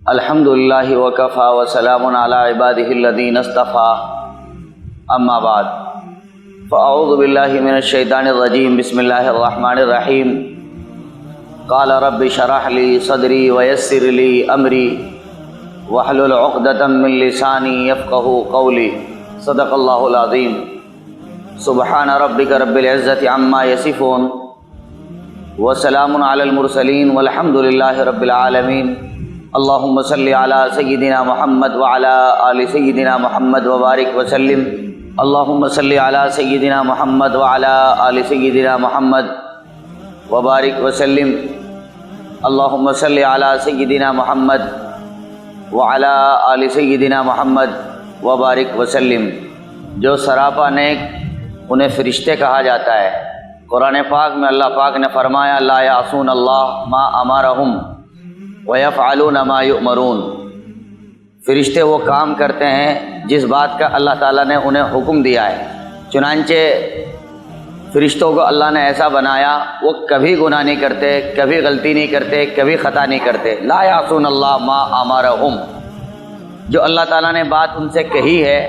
الحمد للہ وکفا وسلام علی عبادہ الذین اصطفى اما بعد فاعوذ باللہ من الشیطان الرجیم بسم اللہ الرحمن الرحیم قال رب اشرح لی صدری ویسر لی امری واحلل عقدۃ من لسانی یفقہوا قولی صدق اللہ العظیم سبحان ربک رب العزۃ عما یصفون وسلام علی المرسلین والحمد للہ رب العالمین اللہم صلی علی سیدنا محمد وعلی آل سیدنا محمد وبارک وسلم اللہم صلی علی سیدنا محمد وعلی آل سیدنا محمد وبارک وسلم اللہم صلی علی سیدنا محمد وعلی آل سیدنا محمد وبارک وسلم۔ جو سراپا نیک انہیں فرشتے کہا جاتا ہے۔ قرآن پاک میں اللہ پاک نے فرمایا لا یعصون اللہ ما امرہم وَيَفْعَلُونَ مَا يُؤْمَرُونَ، فرشتے وہ کام کرتے ہیں جس بات کا اللہ تعالیٰ نے انہیں حکم دیا ہے۔ چنانچہ فرشتوں کو اللہ نے ایسا بنایا وہ کبھی گناہ نہیں کرتے، کبھی غلطی نہیں کرتے، کبھی خطا نہیں کرتے۔ لا یعصون اللہ ما امرہم، جو اللہ تعالیٰ نے بات ان سے کہی ہے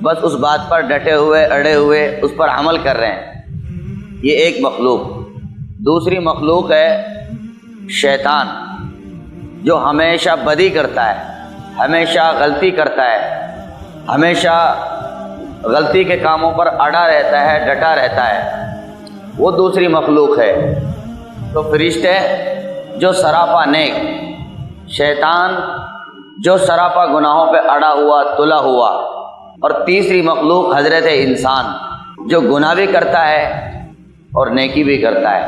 بس اس بات پر ڈٹے ہوئے اڑے ہوئے اس پر عمل کر رہے ہیں۔ یہ ایک مخلوق۔ دوسری مخلوق ہے شیطان، جو ہمیشہ بدی کرتا ہے، ہمیشہ غلطی کرتا ہے، ہمیشہ غلطی کے کاموں پر اڑا رہتا ہے، ڈٹا رہتا ہے، وہ دوسری مخلوق ہے۔ تو فرشتے جو سراپا نیک، شیطان جو سراپا گناہوں پہ اڑا ہوا تلا ہوا، اور تیسری مخلوق حضرت انسان جو گناہ بھی کرتا ہے اور نیکی بھی کرتا ہے۔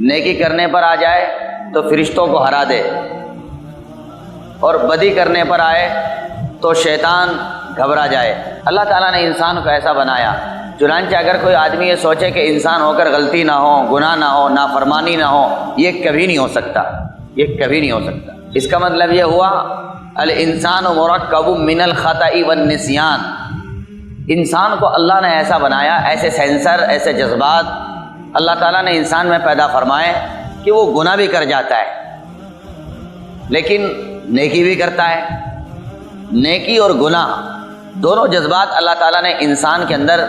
نیکی کرنے پر آ جائے تو فرشتوں کو ہرا دے، اور بدی کرنے پر آئے تو شیطان گھبرا جائے۔ اللہ تعالیٰ نے انسان کو ایسا بنایا، چنانچہ اگر کوئی آدمی یہ سوچے کہ انسان ہو کر غلطی نہ ہو، گناہ نہ ہو، نافرمانی نہ ہو، یہ کبھی نہیں ہو سکتا، یہ کبھی نہیں ہو سکتا۔ اس کا مطلب یہ ہوا الانسان مرکب من الخطأ والنسیان، انسان کو اللہ نے ایسا بنایا، ایسے سینسر، ایسے جذبات اللہ تعالیٰ نے انسان میں پیدا فرمائے کہ وہ گناہ بھی کر جاتا ہے لیکن نیکی بھی کرتا ہے۔ نیکی اور گناہ دونوں جذبات اللہ تعالیٰ نے انسان کے اندر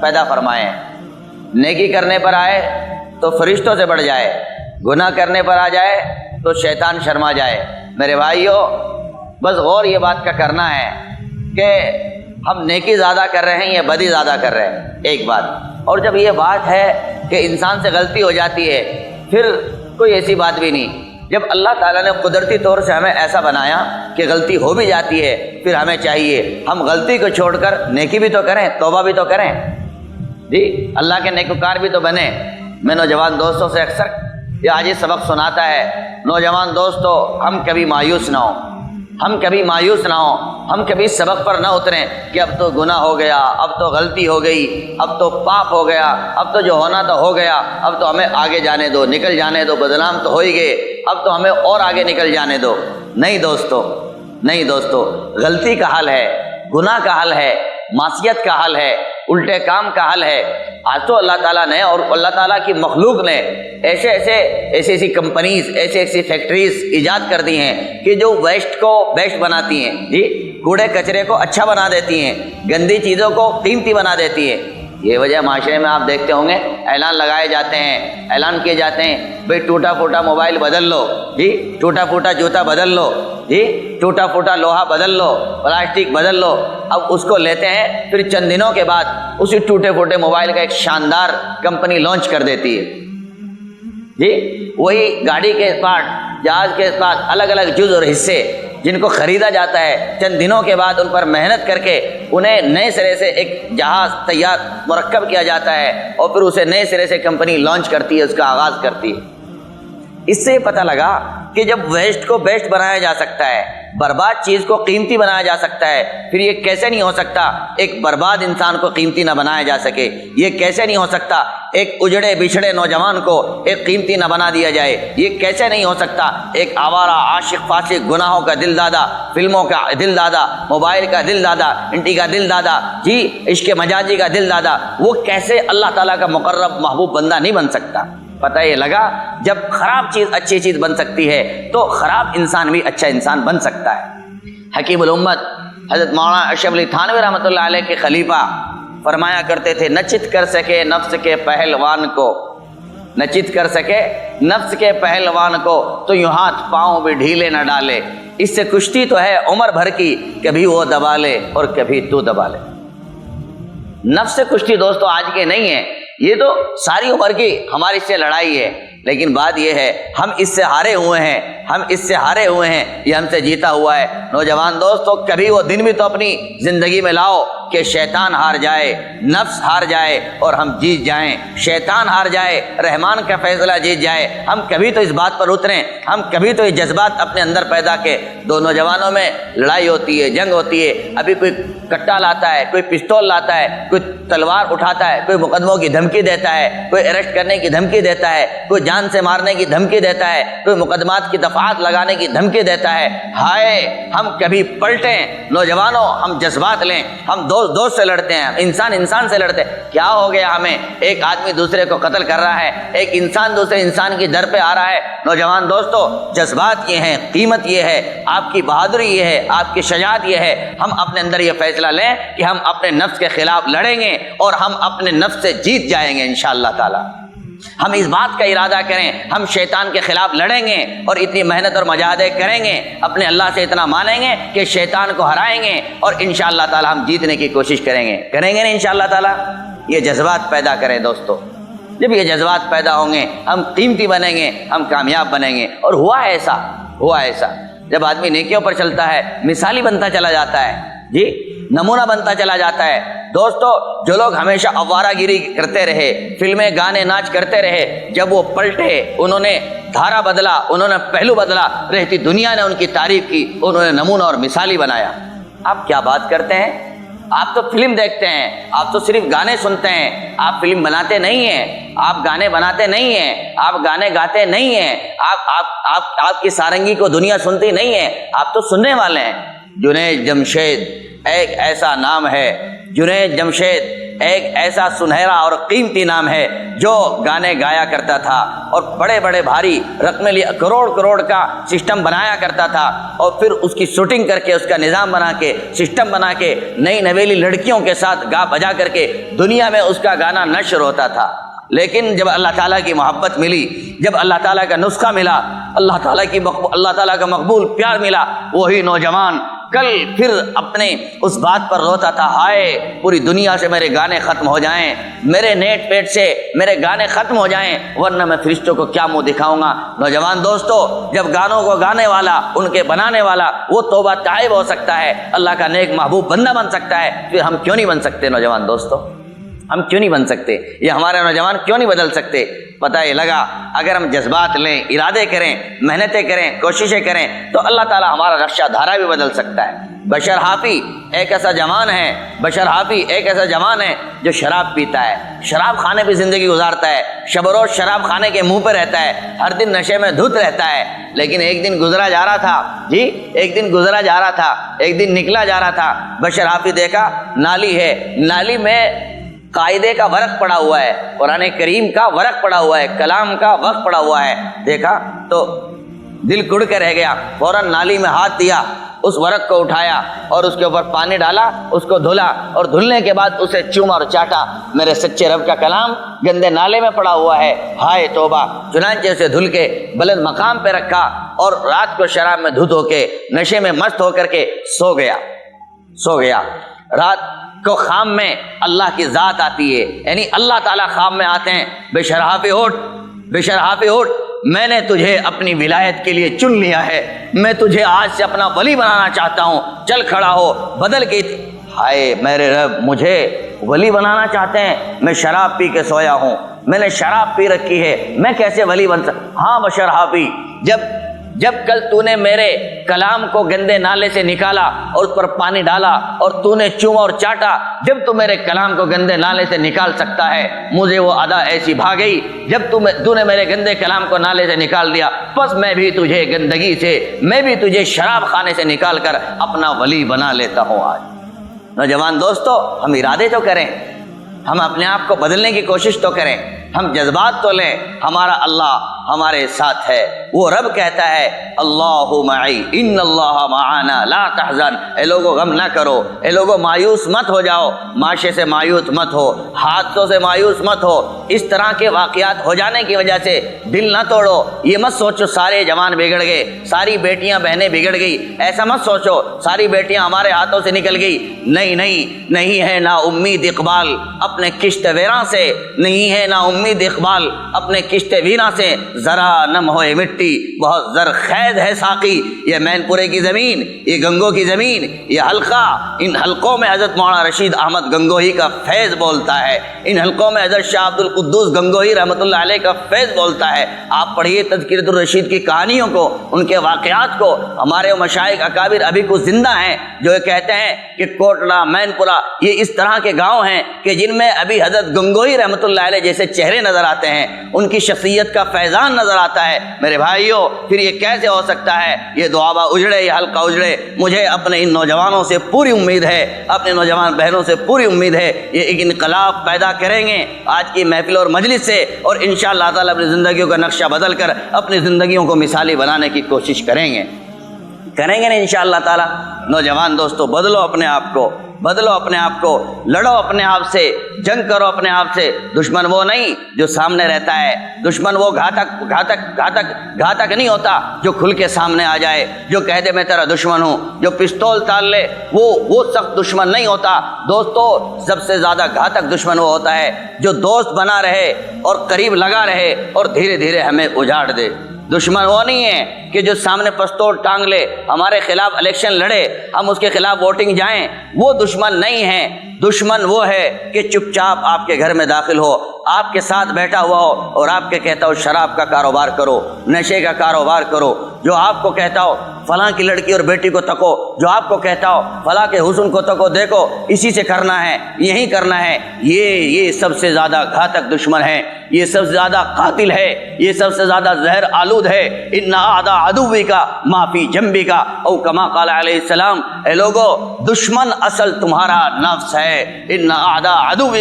پیدا فرمائے ہیں۔ نیکی کرنے پر آئے تو فرشتوں سے بڑھ جائے، گناہ کرنے پر آ جائے تو شیطان شرما جائے۔ میرے بھائیو، بس غور یہ بات کا کرنا ہے کہ ہم نیکی زیادہ کر رہے ہیں یا بدی زیادہ کر رہے ہیں، ایک بات۔ اور جب یہ بات ہے کہ انسان سے غلطی ہو جاتی ہے، پھر کوئی ایسی بات بھی نہیں۔ جب اللہ تعالیٰ نے قدرتی طور سے ہمیں ایسا بنایا کہ غلطی ہو بھی جاتی ہے، پھر ہمیں چاہیے ہم غلطی کو چھوڑ کر نیکی بھی تو کریں، توبہ بھی تو کریں، جی اللہ کے نیکوکار بھی تو بنیں۔ میں نوجوان دوستوں سے اکثر یہ آج سبق سناتا ہے، نوجوان دوستو ہم کبھی مایوس نہ ہوں، ہم کبھی مایوس نہ ہوں، ہم کبھی سبق پر نہ اتریں کہ اب تو گناہ ہو گیا، اب تو غلطی ہو گئی، اب تو پاپ ہو گیا، اب تو جو ہونا تو ہو گیا، اب تو ہمیں آگے جانے دو، نکل جانے دو، بدنام تو ہو ہی گئے، اب تو ہمیں اور آگے نکل جانے دو۔ نہیں دوستو، نہیں دوستو، غلطی کا حل ہے، گناہ کا حل ہے، معصیت کا حل ہے، الٹے کام کا حل ہے۔ آج تو اللہ تعالیٰ نے اور اللہ تعالیٰ کی مخلوق نے ایسی کمپنیز، ایسی فیکٹریز ایجاد کر دی ہیں کہ جو ویسٹ کو بیسٹ بناتی ہیں، جی کوڑے کچرے کو اچھا بنا دیتی ہیں، گندی چیزوں کو قیمتی بنا دیتی ہیں۔ یہ وجہ معاشرے میں آپ دیکھتے ہوں گے اعلان لگائے جاتے ہیں، اعلان کیے جاتے ہیں، بھئی ٹوٹا پھوٹا موبائل بدل لو، جی ٹوٹا پھوٹا جوتا بدل لو، جی ٹوٹا پھوٹا لوہا بدل لو، پلاسٹک بدل لو۔ اب اس کو لیتے ہیں، پھر چند دنوں کے بعد اسی ٹوٹے پھوٹے موبائل کا ایک شاندار کمپنی لانچ کر دیتی ہے، جی وہی گاڑی کے پارٹ، جہاز کے پارٹ، الگ الگ جز اور حصے جن کو خریدا جاتا ہے، چند دنوں کے بعد ان پر محنت کر کے انہیں نئے سرے سے ایک جہاز تیار مرکب کیا جاتا ہے، اور پھر اسے نئے سرے سے کمپنی لانچ کرتی ہے، اس کا آغاز کرتی ہے۔ اس سے پتہ لگا کہ جب ویسٹ کو بیسٹ بنایا جا سکتا ہے، برباد چیز کو قیمتی بنایا جا سکتا ہے، پھر یہ کیسے نہیں ہو سکتا ایک برباد انسان کو قیمتی نہ بنایا جا سکے؟ یہ کیسے نہیں ہو سکتا ایک اجڑے بچھڑے نوجوان کو ایک قیمتی نہ بنا دیا جائے؟ یہ کیسے نہیں ہو سکتا ایک آوارہ عاشق فاسق گناہوں کا دل دادا، فلموں کا دل دادا، موبائل کا دل دادا، انٹی کا دل دادا، جی عشق مجازی کا دل دادا، وہ کیسے اللہ تعالیٰ کا مقرب محبوب بندہ نہیں بن سکتا؟ پتہ یہ لگا جب خراب چیز اچھی چیز بن سکتی ہے تو خراب انسان بھی اچھا انسان بن سکتا ہے۔ حکیم الامت حضرت مولانا اشرف علی تھانوی رحمۃ اللہ علیہ کے خلیفہ فرمایا کرتے تھے، نہ چت کر سکے نفس کے پہلوان کو، نہ چت کر سکے نفس کے پہلوان کو تو یوں ہاتھ پاؤں بھی ڈھیلے نہ ڈالے، اس سے کشتی تو ہے عمر بھر کی، کبھی وہ دبا لے اور کبھی تو دبا لے۔ نفس سے کشتی دوستو آج کے نہیں ہے، یہ تو ساری عمر کی ہماری سے لڑائی ہے، لیکن بات یہ ہے ہم اس سے ہارے ہوئے ہیں، ہم اس سے ہارے ہوئے ہیں، یہ ہم سے جیتا ہوا ہے۔ نوجوان دوستو کبھی وہ دن بھی تو اپنی زندگی میں لاؤ کہ شیطان ہار جائے، نفس ہار جائے اور ہم جیت جائیں، شیطان ہار جائے، رحمان کا فیصلہ جیت جائے۔ ہم کبھی تو اس بات پر اتریں، ہم کبھی تو یہ جذبات اپنے اندر پیدا کے۔ دو نوجوانوں میں لڑائی ہوتی ہے، جنگ ہوتی ہے، ابھی کوئی کٹا لاتا ہے، کوئی پستول لاتا ہے، کوئی تلوار اٹھاتا ہے، کوئی مقدموں کی دھمکی دیتا ہے، کوئی اریسٹ کرنے کی دھمکی دیتا ہے، کوئی جان سے مارنے کی دھمکی دیتا ہے، کوئی مقدمات کی دفعات لگانے کی دھمکی دیتا ہے۔ ہائے ہم کبھی پلٹیں نوجوانوں، ہم جذبات لیں، ہم دوست سے لڑتے ہیں، انسان سے لڑتے ہیں۔ کیا ہو گیا ہمیں؟ ایک آدمی دوسرے کو قتل کر رہا ہے، ایک انسان دوسرے انسان کی در پہ آ رہا ہے۔ نوجوان دوستو جذبات یہ ہیں، قیمت یہ ہے، آپ کی بہادری یہ ہے، آپ کی شجاعت یہ ہے، ہم اپنے اندر یہ فیصلہ لیں کہ ہم اپنے نفس کے خلاف لڑیں گے اور ہم اپنے نفس سے جیت جائیں گے انشاءاللہ تعالی۔ ہم اس بات کا ارادہ کریں، ہم شیطان کے خلاف لڑیں گے اور اتنی محنت اور مجاہدے کریں گے، اپنے اللہ سے اتنا مانیں گے کہ شیطان کو ہرائیں گے اور انشاءاللہ تعالی ہم جیتنے کی کوشش کریں گے نا انشاءاللہ تعالی۔ یہ جذبات پیدا کریں دوستو، جب یہ جذبات پیدا ہوں گے ہم قیمتی بنیں گے، ہم کامیاب بنیں گے۔ اور ہوا ایسا جب آدمی نیکیوں پر چلتا ہے مثالی بنتا چلا جاتا ہے، جی نمونہ بنتا چلا جاتا ہے۔ دوستو جو لوگ ہمیشہ آوارہ گیری کرتے رہے، فلمیں گانے ناچ کرتے رہے، جب وہ پلٹے، انہوں نے دھارا بدلا، انہوں نے پہلو بدلا، رہتی دنیا نے ان کی تعریف کی، انہوں نے نمونہ اور مثالی بنایا۔ آپ کیا بات کرتے ہیں؟ آپ تو فلم دیکھتے ہیں، آپ تو صرف گانے سنتے ہیں، آپ فلم بناتے نہیں ہیں، آپ گانے بناتے نہیں ہیں، آپ گانے گاتے نہیں ہیں، آپ کی سارنگی کو دنیا سنتی نہیں ہے، آپ تو سننے والے ہیں۔ جنید جمشید ایک ایسا نام ہے، جنید جمشید ایک ایسا سنہرا اور قیمتی نام ہے جو گانے گایا کرتا تھا اور بڑے بڑے بھاری رقمیں لیا، کروڑ کا سسٹم بنایا کرتا تھا اور پھر اس کی شوٹنگ کر کے، اس کا نظام بنا کے، سسٹم بنا کے، نئی نویلی لڑکیوں کے ساتھ گا بجا کر کے دنیا میں اس کا گانا نشر ہوتا تھا۔ لیکن جب اللہ تعالیٰ کی محبت ملی، جب اللہ تعالیٰ کا نسخہ ملا، اللہ تعالیٰ کا مقبول پیار ملا، وہی نوجوان کل پھر اپنے اس بات پر روتا تھا، ہائے پوری دنیا سے میرے گانے ختم ہو جائیں، میرے نیٹ پیٹ سے میرے گانے ختم ہو جائیں، ورنہ میں فرشتوں کو کیا منہ دکھاؤں گا۔ نوجوان دوستو جب گانوں کو گانے والا، ان کے بنانے والا وہ توبہ تائب ہو سکتا ہے، اللہ کا نیک محبوب بندہ بن سکتا ہے، پھر ہم کیوں نہیں بن سکتے؟ نوجوان دوستو ہم کیوں نہیں بن سکتے؟ یہ ہمارے نوجوان کیوں نہیں بدل سکتے؟ پتہ یہ لگا اگر ہم جذبات لیں، ارادے کریں، محنتیں کریں، کوششیں کریں تو اللہ تعالیٰ ہمارا رخشہ دھارا بھی بدل سکتا ہے۔ بشر حافی ایک ایسا جوان ہے جو شراب پیتا ہے، شراب خانے پہ زندگی گزارتا ہے، شب و روز شراب خانے کے منہ پہ رہتا ہے، ہر دن نشے میں دھت رہتا ہے۔ لیکن ایک دن گزرا جا رہا تھا، ایک دن نکلا جا رہا تھا، بشر حافی دیکھا نالی ہے، نالی میں قاعدے کا ورق پڑا ہوا ہے، قرآن کریم کا ورق پڑا ہوا ہے، کلام کا ورق پڑا ہوا ہے۔ دیکھا تو دل کڑ کے رہ گیا، فوراً نالی میں ہاتھ دیا، اس ورق کو اٹھایا اور اس کے اوپر پانی ڈالا، اس کو دھلا اور دھلنے کے بعد اسے چوما اور چاٹا، میرے سچے رب کا کلام گندے نالے میں پڑا ہوا ہے، ہائے توبہ۔ چنانچہ اسے دھل کے بلند مقام پہ رکھا اور رات کو شراب میں دھت ہو کے، نشے میں مست ہو کر کے سو گیا۔ رات کو خواب میں اللہ کی ذات آتی ہے، یعنی اللہ تعالیٰ خواب میں آتے ہیں، بے شرحافی اٹھ، میں نے تجھے اپنی ولایت کے لیے چن لیا ہے، میں تجھے آج سے اپنا ولی بنانا چاہتا ہوں، چل کھڑا ہو، بدل کے۔ ہائے میرے رب مجھے ولی بنانا چاہتے ہیں، میں شراب پی کے سویا ہوں، میں نے شراب پی رکھی ہے، میں کیسے ولی بن سکتا؟ ہاں بشر حافی، جب کل تو نے میرے کلام کو گندے نالے سے نکالا اور اس پر پانی ڈالا اور تو نے چوما اور چاٹا، جب تو میرے کلام کو گندے نالے سے نکال سکتا ہے، مجھے وہ ادا ایسی بھا گئی جب تو نے میرے گندے کلام کو نالے سے نکال دیا، پس میں بھی تجھے گندگی سے، میں بھی تجھے شراب خانے سے نکال کر اپنا ولی بنا لیتا ہوں آج۔ نوجوان دوستو ہم ارادے تو کریں، ہم اپنے آپ کو بدلنے کی کوشش تو کریں۔ ہم جذبات تو لیں، ہمارا اللہ ہمارے ساتھ ہے۔ وہ رب کہتا ہے اللہ معی ان اللہ معانا لا تحزن، اے لوگوں غم نہ کرو، اے لوگوں مایوس مت ہو جاؤ، معاشرے سے مایوس مت ہو، حادثوں سے مایوس مت ہو، اس طرح کے واقعات ہو جانے کی وجہ سے دل نہ توڑو۔ یہ مت سوچو سارے جوان بگڑ گئے، ساری بیٹیاں بہنیں بگڑ گئی، ایسا مت سوچو ساری بیٹیاں ہمارے ہاتھوں سے نکل گئی۔ نہیں نہیں، نہیں ہے نا امید اقبال اپنے کشت ویراں سے، نہیں ہے نا امید اقبال اپنے کشت ویراں سے، ذرا نم ہوئے مٹی بہت زرخیز ہے ساقی۔ یہ مین پورے کی زمین، یہ گنگو کی زمین، یہ حلقہ، ان حلقوں میں حضرت مولانا رشید احمد گنگوہی کا فیض بولتا ہے، ان حلقوں میں حضرت شاہ عبد القدوس گنگوہی رحمۃ اللہ علیہ کا فیض بولتا ہے۔ آپ پڑھیے تذکرۃ الرشید کی کہانیوں کو، ان کے واقعات کو۔ ہمارے مشائخ اکابر ابھی کچھ زندہ ہیں جو کہتے ہیں کہ کوٹلہ، مین پورہ، یہ اس طرح کے گاؤں ہیں کہ جن میں ابھی حضرت گنگوہی رحمۃ اللہ علیہ جیسے چہرے نظر آتے ہیں، ان کی شخصیت کا فیضان نظر آتا ہے۔ میرے بھائیوں، پھر یہ کیسے ہو سکتا ہے؟ یہ دعابہ اجڑے، یہ حلقہ اجڑے۔ مجھے اپنے ان نوجوانوں سے پوری امید ہے، اپنے نوجوان بہنوں سے پوری امید ہے، یہ ایک انقلاب پیدا کریں گے آج کی محفل اور مجلس سے، اور انشاءاللہ تعالیٰ اپنی زندگیوں کا نقشہ بدل کر اپنی زندگیوں کو مثالی بنانے کی کوشش کریں گے نا انشاءاللہ تعالیٰ۔ نوجوان دوستو، بدلو اپنے آپ کو، بدلو اپنے آپ کو، لڑو اپنے آپ سے، جنگ کرو اپنے آپ سے۔ دشمن وہ نہیں جو سامنے رہتا ہے، دشمن وہ گھاتک نہیں ہوتا جو کھل کے سامنے آ جائے، جو کہہ دے میں تیرا دشمن ہوں، جو پستول تال لے، وہ سخت دشمن نہیں ہوتا۔ دوستو، سب سے زیادہ گھاتک دشمن وہ ہوتا ہے جو دوست بنا رہے اور قریب لگا رہے اور دھیرے دھیرے ہمیں اجاڑ دے۔ دشمن وہ نہیں ہے کہ جو سامنے پستول ٹانگ لے، ہمارے خلاف الیکشن لڑے، ہم اس کے خلاف ووٹنگ جائیں، وہ دشمن نہیں ہے۔ دشمن وہ ہے کہ چپ چاپ آپ کے گھر میں داخل ہو، آپ کے ساتھ بیٹھا ہوا ہو اور آپ کے کہتا ہو شراب کا کاروبار کرو، نشے کا کاروبار کرو، جو آپ کو کہتا ہو فلاں کی لڑکی اور بیٹی کو تکو، جو آپ کو کہتا ہو فلاں کے حسن کو تکو، دیکھو اسی سے کرنا ہے، یہی کرنا ہے۔ یہ سب سے زیادہ گھاتک دشمن ہے، یہ سب سے زیادہ قاتل ہے، یہ سب سے زیادہ زہر آلود ہے۔ ان اعداء عدوک ما فی جنبک او کما قال علیہ السلام۔ اے لوگو، دشمن اصل تمہارا نفس ہے۔ ان اعداء عدوک،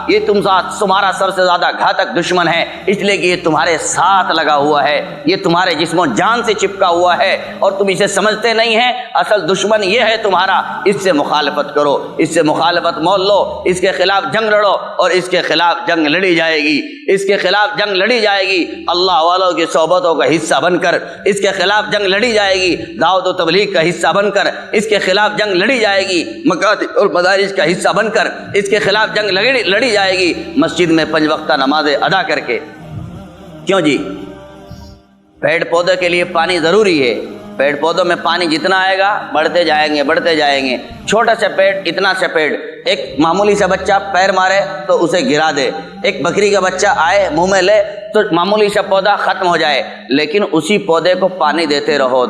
یہ تمہارا سب سے زیادہ گھاتک دشمن ہے، اس لیے کہ یہ تمہارے ساتھ لگا ہوا ہے، یہ تمہارے جسم و جان سے چپکا ہوا ہے اور تم اسے سمجھتے نہیں ہیں۔ اصل دشمن یہ ہے تمہارا، اس سے مخالفت کرو، اس سے مخالفت مول لو، اس کے خلاف جنگ لڑو، اور اس کے خلاف جنگ لڑی جائے گی، اس کے خلاف جنگ لڑی جائے گی اللہ والوں کی صحبتوں کا حصہ بن کر، اس کے خلاف جنگ لڑی جائے گی دعوت و تبلیغ کا حصہ بن کر، اس کے خلاف جنگ لڑی جائے گی مکاتب اور مدارس کا حصہ بن کر، اس کے خلاف جنگ لڑی جائے گی مسجد میں 5 وقتہ نمازیں ادا کر کے۔ کیوں جی؟ پیڑ پودوں کے لیے پانی ضروری ہے، پیڑ پودوں میں پانی جتنا آئے گا بڑھتے جائیں گے۔ چھوٹا سا پیڑ، اتنا سا پیڑ، ایک معمولی سا بچہ پیر مارے تو اسے گرا دے، ایک بکری کا بچہ آئے منہ میں لے تو معمولی سا پودا ختم ہو جائے، لیکن اسی پودے کو پانی دیتے رہو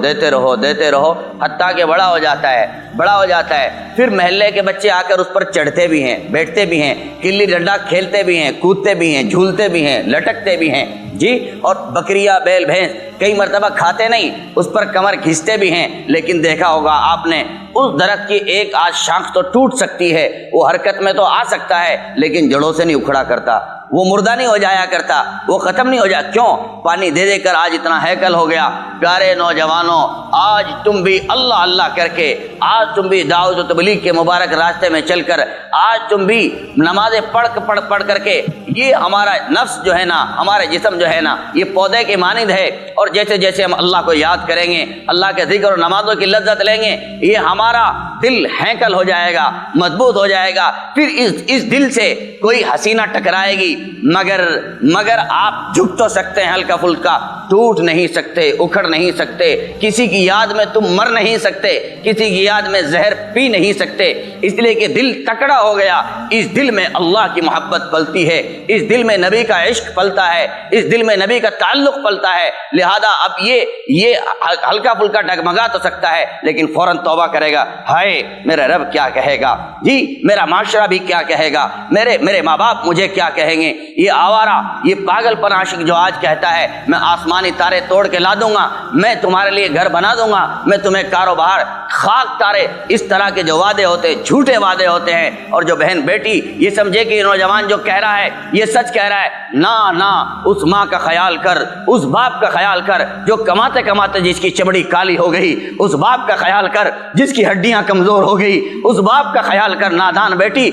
حتیٰ کہ بڑا ہو جاتا ہے۔ پھر محلے کے بچے آ کر اس پر چڑھتے بھی ہیں، بیٹھتے بھی ہیں، گلی ڈنڈا کھیلتے بھی ہیں، کودتے بھی ہیں، جھولتے بھی ہیں، لٹکتے بھی ہیں جی۔ اور بکریاں، بیل، بھینس کئی مرتبہ کھاتے نہیں، اس پر کمر کھینچتے بھی ہیں، لیکن دیکھا ہوگا آپ نے اس درخت کی ایک آج شاخ تو ٹوٹ سکتی ہے، وہ حرکت میں تو آ سکتا ہے، لیکن جڑوں سے نہیں اکھڑا کرتا، وہ مردہ نہیں ہو جایا کرتا، وہ ختم نہیں ہو جایا۔ کیوں؟ پانی دے دے کر آج اتنا ہیکل ہو گیا۔ پیارے نوجوانوں، آج تم بھی اللہ اللہ کر کے، آج تم بھی دعوت و تبلیغ کے مبارک راستے میں چل کر، آج تم بھی نمازیں پڑھ کر کے، یہ ہمارا نفس جو ہے نا، ہمارے جسم جو ہے نا، یہ پودے کے مانند ہے، اور جیسے جیسے ہم اللہ کو یاد کریں گے، اللہ کے ذکر اور نمازوں کی لذت لیں گے، یہ ہمارا دل ہیکل ہو جائے گا، مضبوط ہو جائے گا۔ پھر اس دل سے کوئی حسینہ ٹکرائے گی، مگر آپ جھک تو سکتے ہیں ہلکا پھلکا، ٹوٹ نہیں سکتے، اکھڑ نہیں سکتے، کسی کی یاد میں تم مر نہیں سکتے، کسی کی یاد میں زہر پی نہیں سکتے، اس لیے کہ دل تکڑا ہو گیا۔ اس دل میں اللہ کی محبت پلتی ہے، اس دل میں نبی کا عشق پلتا ہے، اس دل میں نبی کا تعلق پلتا ہے، لہذا اب یہ ہلکا پھلکا ڈگمگا تو سکتا ہے، لیکن فوراً توبہ کرے گا، ہائے میرا رب کیا کہے گا، جی میرا معاشرہ بھی کیا کہے گا، میرے ماں باپ مجھے کیا کہیں گے۔ یہ آوارہ، یہ پاگل پن عاشق جو آج کہتا ہے میں آسمانی تارے توڑ کے لا دوں گا، میں تمہارے لیے گھر بنا دوں گا، میں تمہیں کاروبار، خاک تارے اس طرح کے جو وعدے ہوتے ہیں جھوٹے وعدے ہوتے ہیں. اور جو بہن بیٹی یہ سمجھے کہ نوجوان جو کہہ رہا ہے یہ سچ کہہ رہا ہے، نہ اس ماں کا خیال کر، اس باپ کا خیال کر جو کماتے کماتے جس کی چمڑی کالی ہو گئی، اس باپ کا خیال کر جس کی ہڈیاں کمزور ہو گئی، اس باپ کا خیال کر نادان بیٹی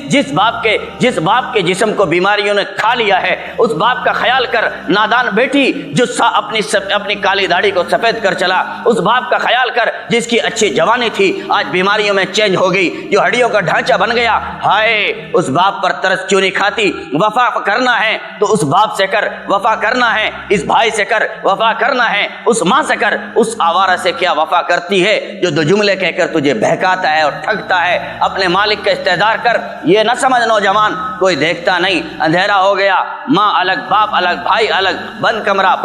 جس باپ کے جسم کو بیماریوں نے کھا لیا ہے، اس باپ کا خیال کر نادان بیٹی جو اپنی کالی داڑھی کو سفید کر چلا، اس باپ کا خیال کر جس کی اچھی جوانی تھی آج بیماریوں میں چینج ہو گئی، جو ہڈیوں کا ڈھانچہ بن گیا. ہائے اس باپ پر ترس کیوں نہیں کھاتی؟ وفا کرنا ہے تو اس باپ سے کر، وفا کرنا ہے اس بھائی سے کر، وفا کرنا ہے اس ماں سے کر. اس آوارہ سے کیا وفا کرتی ہے جو دو جملے کہہ کر تجھے بہکاتا ہے اور ٹھگتا ہے؟ اپنے مالک کا استحضار کر. یہ نہ سمجھ نوجوان کوئی دیکھتا نہیں، اندھیرا ہو گیا، ماں الگ باپ الگ بھائی الگ، بند کمرہ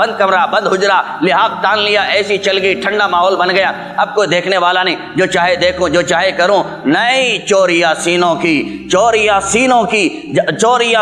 بند حجرہ، لحاف تان لیا، ایسی چل گئی، ٹھنڈا ماحول بن گیا، اب کوئی دیکھنے والا نہیں، جو چاہے دیکھوں جو چاہے کروں. نہیں، چوریاں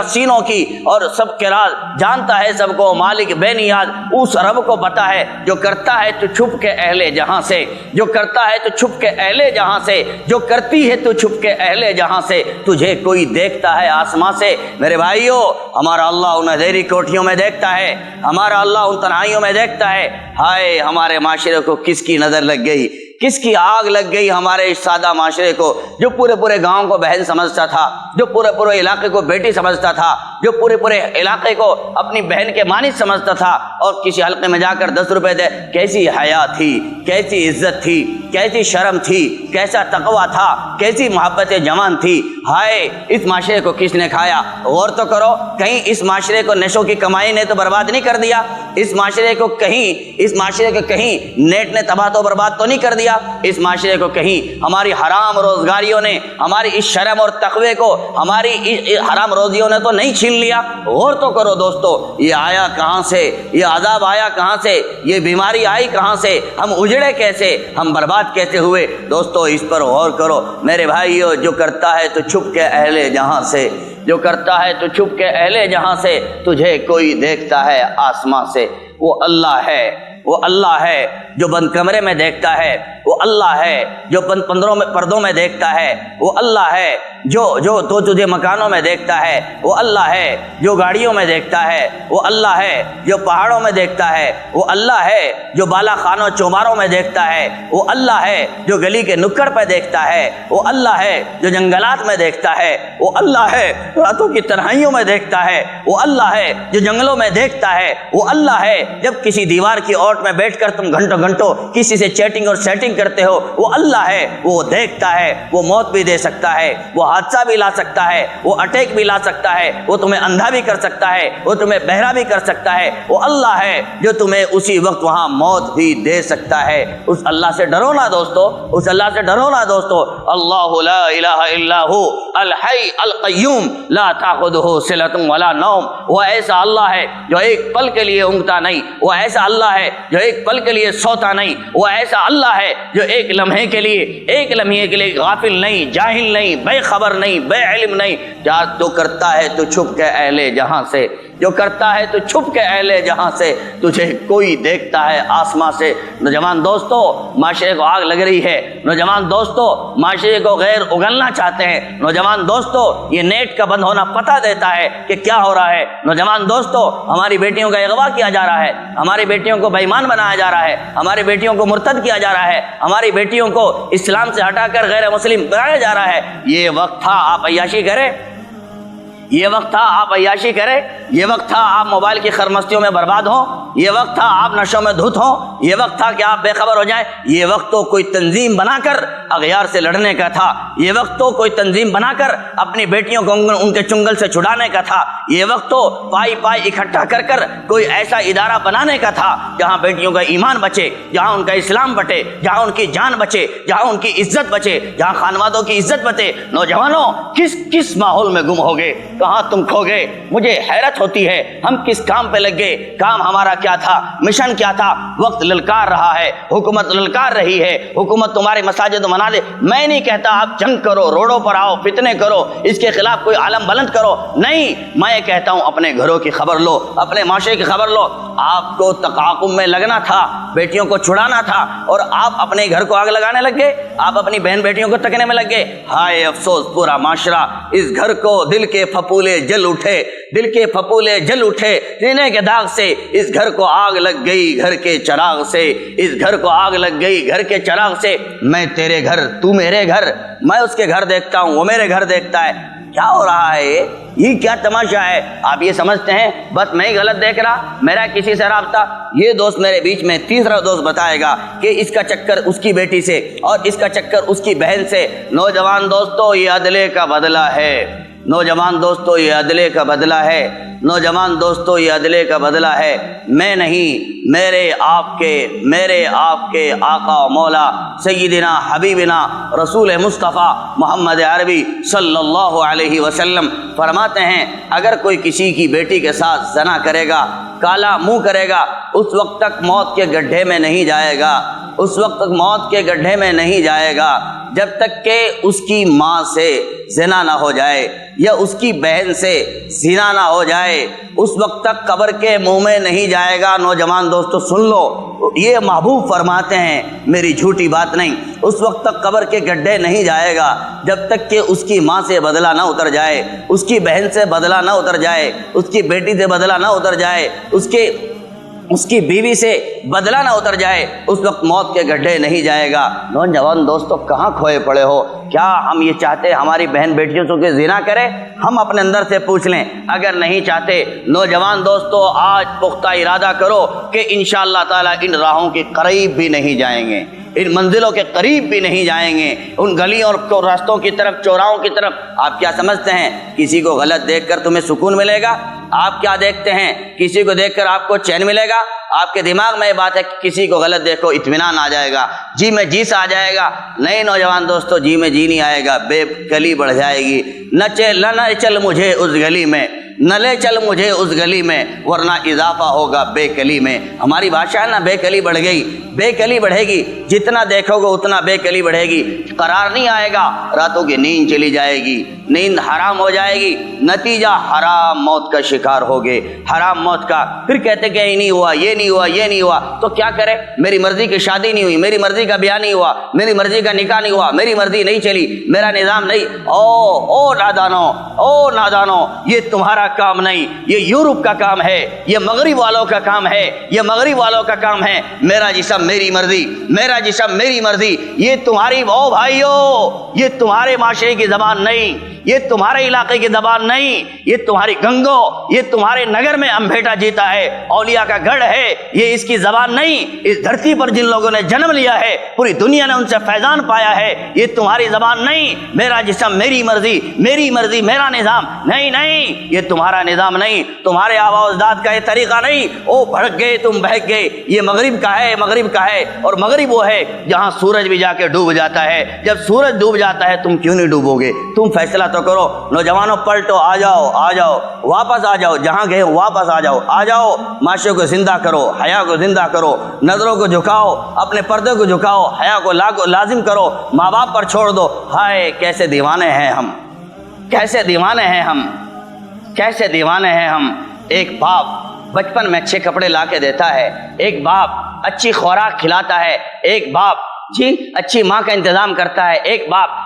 سینوں کی اور سب کے راز جانتا ہے سب کو مالک بے نیاز اس رب کو پتا ہے. جو کرتا ہے تو چھپ کے اہل جہاں سے، جو کرتا ہے تو چھپ کے اہل جہاں سے، جو کرتی ہے تو چھپ کے اہل جہاں سے، تجھے کوئی دیکھتا ہے آسمان سے. میرے بھائیو، ہمارا اللہ ان اندھیری کوٹھیوں میں دیکھتا ہے، ہمارا اللہ ان تنہائیوں میں دیکھتا ہے. ہائے ہمارے معاشرے کو کس کی نظر لگ گئی، کس کی آگ لگ گئی ہمارے اس سادہ معاشرے کو، جو پورے گاؤں کو بہن سمجھتا تھا، جو پورے علاقے کو بیٹی سمجھتا تھا، جو پورے علاقے کو اپنی بہن کے مانند سمجھتا تھا، اور کسی حلقے میں جا کر 10 روپے دے. کیسی حیا تھی، کیسی عزت تھی، کیسی شرم تھی، کیسا تقوی تھا، کیسی محبت جوان تھی. ہائے اس معاشرے کو کس نے کھایا؟ غور تو کرو، کہیں اس معاشرے کو نشوں کی کمائی نے تو برباد نہیں کر دیا؟ اس معاشرے کو کہیں نیٹ نے تباہ تو برباد تو نہیں کر دیا؟ اس معاشرے کو کہیں ہماری حرام روزگاریوں نے ہماری اس شرم اور تقوی کو ہماری حرام روزیوں نے تو نہیں چھین لیا؟ غور تو کرو دوستو، یہ آیا کہاں سے؟ یہ عذاب آیا کہاں سے؟ یہ بیماری آئی کہاں سے؟ ہم اجڑے کیسے؟ ہم برباد کیسے ہوئے؟ دوستو اس پر غور کرو میرے بھائیو. جو کرتا ہے تو چھپ کے اہل جہاں سے، جو کرتا ہے تو چھپ کے اہل جہاں سے، تجھے کوئی دیکھتا ہے آسمان سے. وہ اللہ ہے جو بند کمرے میں دیکھتا ہے، وہ اللہ ہے جو بند پردوں میں دیکھتا ہے، وہ اللہ ہے جو تو تجھے مکانوں میں دیکھتا ہے، وہ اللہ ہے جو گاڑیوں میں دیکھتا ہے، وہ اللہ ہے جو پہاڑوں میں دیکھتا ہے، وہ اللہ ہے جو بالا خانوں چوباروں میں دیکھتا ہے، وہ اللہ ہے جو گلی کے نکڑ پہ دیکھتا ہے، وہ اللہ ہے جو جنگلات میں دیکھتا ہے، وہ اللہ ہے راتوں کی تنہائیوں میں دیکھتا ہے، وہ اللہ ہے جو جنگلوں میں دیکھتا ہے، وہ اللہ ہے جب کسی دیوار کی اوٹ میں بیٹھ کر تم گھنٹوں کسی سے چیٹنگ اور سیٹنگ کرتے ہو، وہ اللہ ہے، وہ دیکھتا ہے، وہ موت بھی دے سکتا ہے، وہ حادثہ بھی لا سکتا ہے، وہ اٹیک بھی لا سکتا ہے، وہ تمہیں اندھا بھی کر سکتا ہے، وہ تمہیں بہرا بھی کر سکتا ہے. وہ اللہ ہے جو تمہیں اسی وقت وہاں موت بھی دے سکتا ہے. اس اللہ سے ڈرو نا دوستو، اس اللہ سے ڈرو نا دوستو. اللہ لا الہ الا ہو الحی القیوم لا تاخذہ سنۃ ولا نوم. وہ ایسا اللہ ہے جو ایک پل کے لیے اونگتا نہیں، وہ ایسا اللہ ہے جو ایک پل کے لیے سوتا نہیں، وہ ایسا اللہ ہے جو ایک لمحے کے لیے غافل نہیں، جاہل نہیں، بے خبر نہیں، بے علم نہیں. جو کرتا ہے تو چھپ کے اہل جہاں سے، جو کرتا ہے تو چھپ کے اہل جہاں سے، تجھے کوئی دیکھتا ہے آسمان سے. نوجوان دوستو معاشرے کو آگ لگ رہی ہے، نوجوان دوستو معاشرے کو غیر اگلنا چاہتے ہیں، نوجوان دوستو یہ نیٹ کا بند ہونا پتہ دیتا ہے کہ کیا ہو رہا ہے. نوجوان دوستو ہماری بیٹیوں کا اغوا کیا جا رہا ہے، ہماری بیٹیوں کو بے ایمان بنایا جا رہا ہے، ہماری بیٹیوں کو مرتد کیا جا رہا ہے، ہماری بیٹیوں کو اسلام سے ہٹا کر غیر مسلم بنایا جا رہا ہے. یہ وقت تھا آپ عیاشی کریں، یہ وقت تھا آپ عیاشی کریں، یہ وقت تھا آپ موبائل کی خرمستیوں میں برباد ہوں، یہ وقت تھا آپ نشوں میں دھت ہوں، یہ وقت تھا کہ آپ بے خبر ہو جائیں. یہ وقت تو کوئی تنظیم بنا کر اغیار سے لڑنے کا تھا، یہ وقت تو کوئی تنظیم بنا کر اپنی بیٹیوں کو ان کے چنگل سے چھڑانے کا تھا، یہ وقت تو پائی اکٹھا کر کوئی ایسا ادارہ بنانے کا تھا جہاں بیٹیوں کا ایمان بچے، جہاں ان کا اسلام بٹے، جہاں ان کی جان بچے، جہاں ان کی عزت بچے، جہاں خانوادوں کی عزت بچے. نوجوانوں کس ماحول میں گم ہو گئے، کہاں تم کھو گئے؟ مجھے حیرت ہوتی ہے ہم کس کام پہ لگ گئے. کام ہمارا کیا تھا، مشن کیا تھا. وقت للکار رہا ہے، حکومت للکار رہی ہے. حکومت تمہارے مساجد و منازل، میں نہیں کہتا آپ جنگ کرو، روڈوں پر آؤ، فتنے کرو، اس کے خلاف کوئی عالم بلند کرو، نہیں. میں کہتا ہوں اپنے گھروں کی خبر لو، اپنے معاشرے کی خبر لو. آپ کو تقاقم میں لگنا تھا، بیٹیوں کو چھڑانا تھا، اور آپ اپنے گھر کو آگ لگانے لگ گئے، آپ اپنی بہن بیٹیوں کو تکنے میں لگ گئے. ہائے افسوس پورا معاشرہ. اس گھر کو دل کے پھپولے جل اٹھے، دل کے پھپولے جل اٹھے سینے کے داغ سے. اس گھر کو آگ لگ گئی گھر کے چراغ سے، اس گھر کو آگ لگ گئی گھر کے چراغ سے. میں تیرے گھر، تو میرے گھر، میں اس کے گھر دیکھتا ہوں، وہ میرے گھر دیکھتا ہے. کیا ہو رہا ہے یہ کیا تماشا ہے؟ آپ یہ سمجھتے ہیں بس میں ہی غلط دیکھ رہا، میرا کسی سے رابطہ؟ یہ دوست میرے بیچ میں تیسرا دوست بتائے گا کہ اس کا چکر اس کی بیٹی سے اور اس کا چکر اس کی بہن سے. نوجوان دوستو یہ عدلے کا بدلہ ہے، نوجوان دوستو یہ عدلے کا بدلہ ہے، نوجوان دوستو یہ عدلے کا بدلہ ہے. میں نہیں، میرے آپ کے آقا و مولا سیدنا حبیبنا رسول مصطفیٰ محمد عربی صلی اللہ علیہ وسلم فرماتے ہیں اگر کوئی کسی کی بیٹی کے ساتھ زنا کرے گا، کالا منہ کرے گا، اس وقت تک موت کے گڈھے میں نہیں جائے گا، اس وقت تک موت کے گڈھے میں نہیں جائے گا جب تک کہ اس کی ماں سے زنا نہ ہو جائے یا اس کی بہن سے زنا نہ ہو جائے، اس وقت تک قبر کے منہ میں نہیں جائے گا. نوجوان دوستو سن لو، یہ محبوب فرماتے ہیں، میری جھوٹی بات نہیں. اس وقت تک قبر کے گڈھے نہیں جائے گا جب تک کہ اس کی ماں سے بدلہ نہ اتر جائے، اس کی بہن سے بدلہ نہ اتر جائے، اس کی بیٹی سے بدلہ نہ اتر جائے، اس کی بیوی سے بدلہ نہ اتر جائے، اس وقت موت کے گڈھے نہیں جائے گا. نوجوان دوستو کہاں کھوئے پڑے ہو؟ کیا ہم یہ چاہتے ہماری بہن بیٹیوں سے زنا کرے؟ ہم اپنے اندر سے پوچھ لیں. اگر نہیں چاہتے نوجوان دوستو آج پختہ ارادہ کرو کہ انشاءاللہ تعالی ان راہوں کے قریب بھی نہیں جائیں گے، ان منزلوں کے قریب بھی نہیں جائیں گے، ان گلیوں اور راستوں کی طرف، چوراہوں کی طرف. آپ کیا سمجھتے ہیں کسی کو غلط دیکھ کر تمہیں سکون ملے گا؟ آپ کیا دیکھتے ہیں کسی کو دیکھ کر آپ کو چین ملے گا؟ آپ کے دماغ میں یہ بات ہے کہ کسی کو غلط دیکھو اطمینان آ جائے گا، جی میں جی سے آ جائے گا. نہیں نوجوان دوستو، جی میں جی نہیں آئے گا، بے کلی بڑھ جائے گی. نہ چل مجھے اس گلی میں، نہ لے چل مجھے اس گلی میں، ورنہ اضافہ ہوگا بے کلی میں. ہماری بھاشا ہے نا، بے کلی بڑھ گئی، بے کلی بڑھے گی، جتنا دیکھو گے اتنا بے کلی بڑھے گی. قرار نہیں آئے گا، راتوں کی نیند چلی جائے گی، نیند حرام ہو جائے گی، نتیجہ حرام موت کا شکار ہوگے، حرام موت کا. پھر کہتے کہ یہ نہیں ہوا، یہ نہیں ہوا، یہ نہیں ہوا، تو کیا کرے؟ میری مرضی کی شادی نہیں ہوئی، میری مرضی کا بیاہ نہیں ہوا، میری مرضی کا نکاح نہیں ہوا، میری مرضی نہیں چلی، میرا نظام نہیں. او نادانو، یہ تمہارا کام نہیں، یہ یورپ کا کام ہے، یہ مغرب والوں کا کام ہے، یہ مغرب والوں کا کام ہے. میرا جسم میری مرضی، میرا جسم میری مرضی، یہ تمہاری او بھائیو، یہ تمہارے معاشرے کی زبان نہیں، یہ تمہارے علاقے کی زبان نہیں، یہ تمہاری گنگو، یہ تمہارے نگر میں امبھیٹا جیتا ہے، اولیاء کا گڑھ ہے، یہ اس کی زبان نہیں. اس دھرتی پر جن لوگوں نے جنم لیا ہے، پوری دنیا نے ان سے فیضان پایا ہے، یہ تمہاری زبان نہیں. میرا جسم میری مرضی، میری مرضی میرا نظام، نہیں، یہ تمہارا نظام نہیں، تمہارے آباء و اجداد کا یہ طریقہ نہیں. او بھڑک گئے تم، بہک گئے. یہ مغرب کا ہے، مغرب کا ہے، اور مغرب وہ ہے جہاں سورج بھی جا کے ڈوب جاتا ہے. جب سورج ڈوب جاتا ہے تم کیوں نہیں ڈوبو گے؟ تم فیصلہ تو کرو. نوجوانوں پلٹو، آ جاؤ، واپس آ جاؤ، جہاں گئے واپس آ جاؤ. معاشرے کو زندہ کرو، حیا کو زندہ کرو، نظروں کو جھکاؤ، اپنے پردے کو جھکاؤ، حیا کو لازم کرو، ماں باپ پر چھوڑ دو. ہائے کیسے دیوانے ہیں ہم، کیسے دیوانے ہیں ہم، کیسے دیوانے ہیں ہم. ایک باپ بچپن میں اچھے کپڑے لا کے دیتا ہے، ایک باپ اچھی خوراک کھلاتا ہے، ایک باپ اچھی ماں کا انتظام کرتا ہے، ایک باپ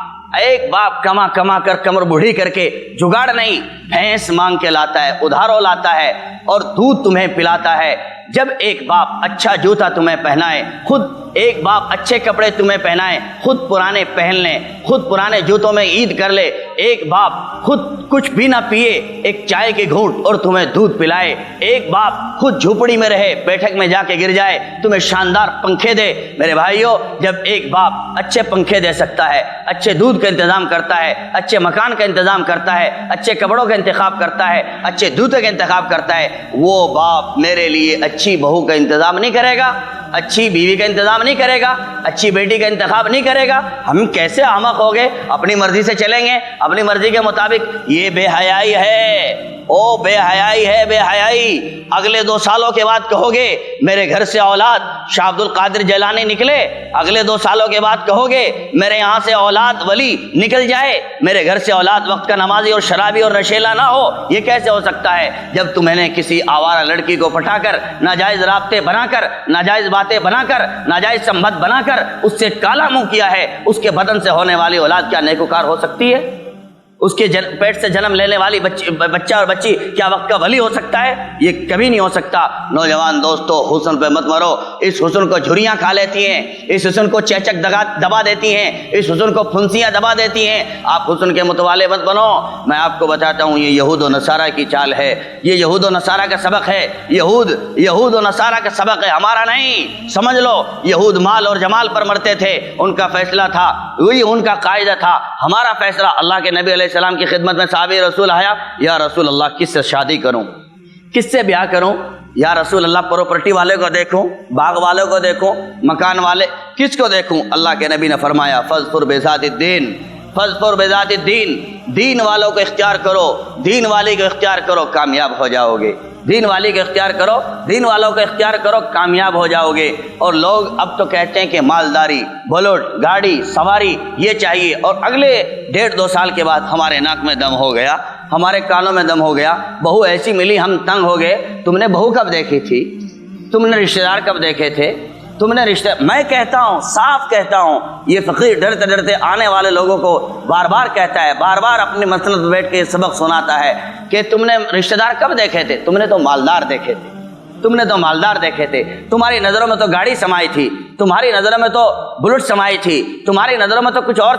کما کر کمر بوڑھی کر کے جگاڑ نہیں، بھینس مانگ کے لاتا ہے، ادھارو لاتا ہے اور دودھ تمہیں پلاتا ہے. جب ایک باپ اچھا جوتا تمہیں پہنائے، خود ایک باپ اچھے کپڑے تمہیں پہنائے، خود پرانے پہن لیں، خود پرانے جوتوں میں عید کر لے، ایک باپ خود کچھ بھی نہ پیے، ایک چائے کے گھونٹ اور تمہیں دودھ پلائے، ایک باپ خود جھوپڑی میں رہے، بیٹھک میں جا کے گر جائے، تمہیں شاندار پنکھے دے. میرے بھائیو، جب ایک باپ اچھے پنکھے دے سکتا ہے، اچھے دودھ کا انتظام کرتا ہے، اچھے مکان کا انتظام کرتا ہے، اچھے کپڑوں کا انتخاب کرتا ہے، اچھے جوتے کا انتخاب کرتا ہے، وہ باپ میرے لیے اچھی بہو کا انتظام نہیں کرے گا، اچھی بیوی کا انتظام نہیں کرے گا، اچھی بیٹی کا انتخاب نہیں کرے گا؟ ہم کیسے احمق ہو گئے؟ اپنی مرضی سے چلیں گے، اپنی مرضی کے مطابق. یہ بے حیائی ہے. او بے حیائی ہے بے حیائی، اگلے 2 سالوں کے بعد کہو گے میرے گھر سے اولاد شاہ عبد القادر جیلانی نکلے، اگلے 2 سالوں کے بعد کہو گے میرے یہاں سے اولاد ولی نکل جائے، میرے گھر سے اولاد وقت کا نمازی اور شرابی اور نشیلا نہ ہو۔ یہ کیسے ہو سکتا ہے جب تم نے کسی آوارہ لڑکی کو پٹھا کر، ناجائز رابطے بنا کر، ناجائز باتیں بنا کر، ناجائز سمبت بنا کر اس سے کالا منہ کیا ہے؟ اس کے بدن سے ہونے والی اولاد کیا نیکوکار ہو سکتی ہے؟ اس کے پیٹ سے جنم لینے والی بچہ اور بچی کیا وقت کا ولی ہو سکتا ہے؟ یہ کبھی نہیں ہو سکتا۔ نوجوان دوستو، حسن پہ مت مرو، اس حسن کو جھریاں کھا لیتی ہیں، اس حسن کو چیچک دبا دیتی ہیں، اس حسن کو پھنسیاں دبا دیتی ہیں۔ آپ حسن کے متوالے مت بنو۔ میں آپ کو بتاتا ہوں، یہ یہود و نصارہ کی چال ہے، یہ یہود و نصارہ کا سبق ہے، یہود و نصارہ کا سبق ہے، ہمارا نہیں۔ سمجھ لو، یہود مال اور جمال پر مرتے تھے، ان کا فیصلہ تھا، وہی ان کا قاعدہ تھا۔ ہمارا فیصلہ، اللہ کے نبی علیہ السلام کی خدمت میں صحابی رسول آیا، یا رسول اللہ کس سے شادی کروں، کس سے بیاہ کروں؟ یا رسول اللہ پراپرٹی والے کو دیکھوں، باغ والے کو دیکھوں، مکان والے، کس کو دیکھوں؟ اللہ کے نبی نے فرمایا فاظفر بذات الدین، فاظفر بذات الدین، دین والوں کو اختیار کرو، دین والی کو اختیار کرو، کامیاب ہو جاؤ گے۔ دین والی کو اختیار کرو، دین والوں کو اختیار کرو، کامیاب ہو جاؤ گے۔ اور لوگ اب تو کہتے ہیں کہ مالداری، بلوٹ، گاڑی، سواری یہ چاہیے، اور اگلے 1.5-2 سال کے بعد ہمارے ناک میں دم ہو گیا، ہمارے کانوں میں دم ہو گیا، بہو ایسی ملی ہم تنگ ہو گئے۔ تم نے بہو کب دیکھی تھی؟ تم نے رشتہ دار کب دیکھے تھے؟ تم نے میں کہتا ہوں، صاف کہتا ہوں، یہ فقیر ڈرتے ڈرتے آنے والے لوگوں کو بار بار کہتا ہے، بار بار اپنی مسند پہ بیٹھ کے یہ سبق سناتا ہے کہ تم نے رشتہ دار کب دیکھے تھے؟ تم نے تو مالدار دیکھے تھے، تم نے تو مالدار دیکھے تھے، تمہاری نظروں میں تو گاڑی سمائی تھی، تمہاری نظروں میں تو بلٹ سمائی تھی، تمہاری نظروں میں تو کچھ اور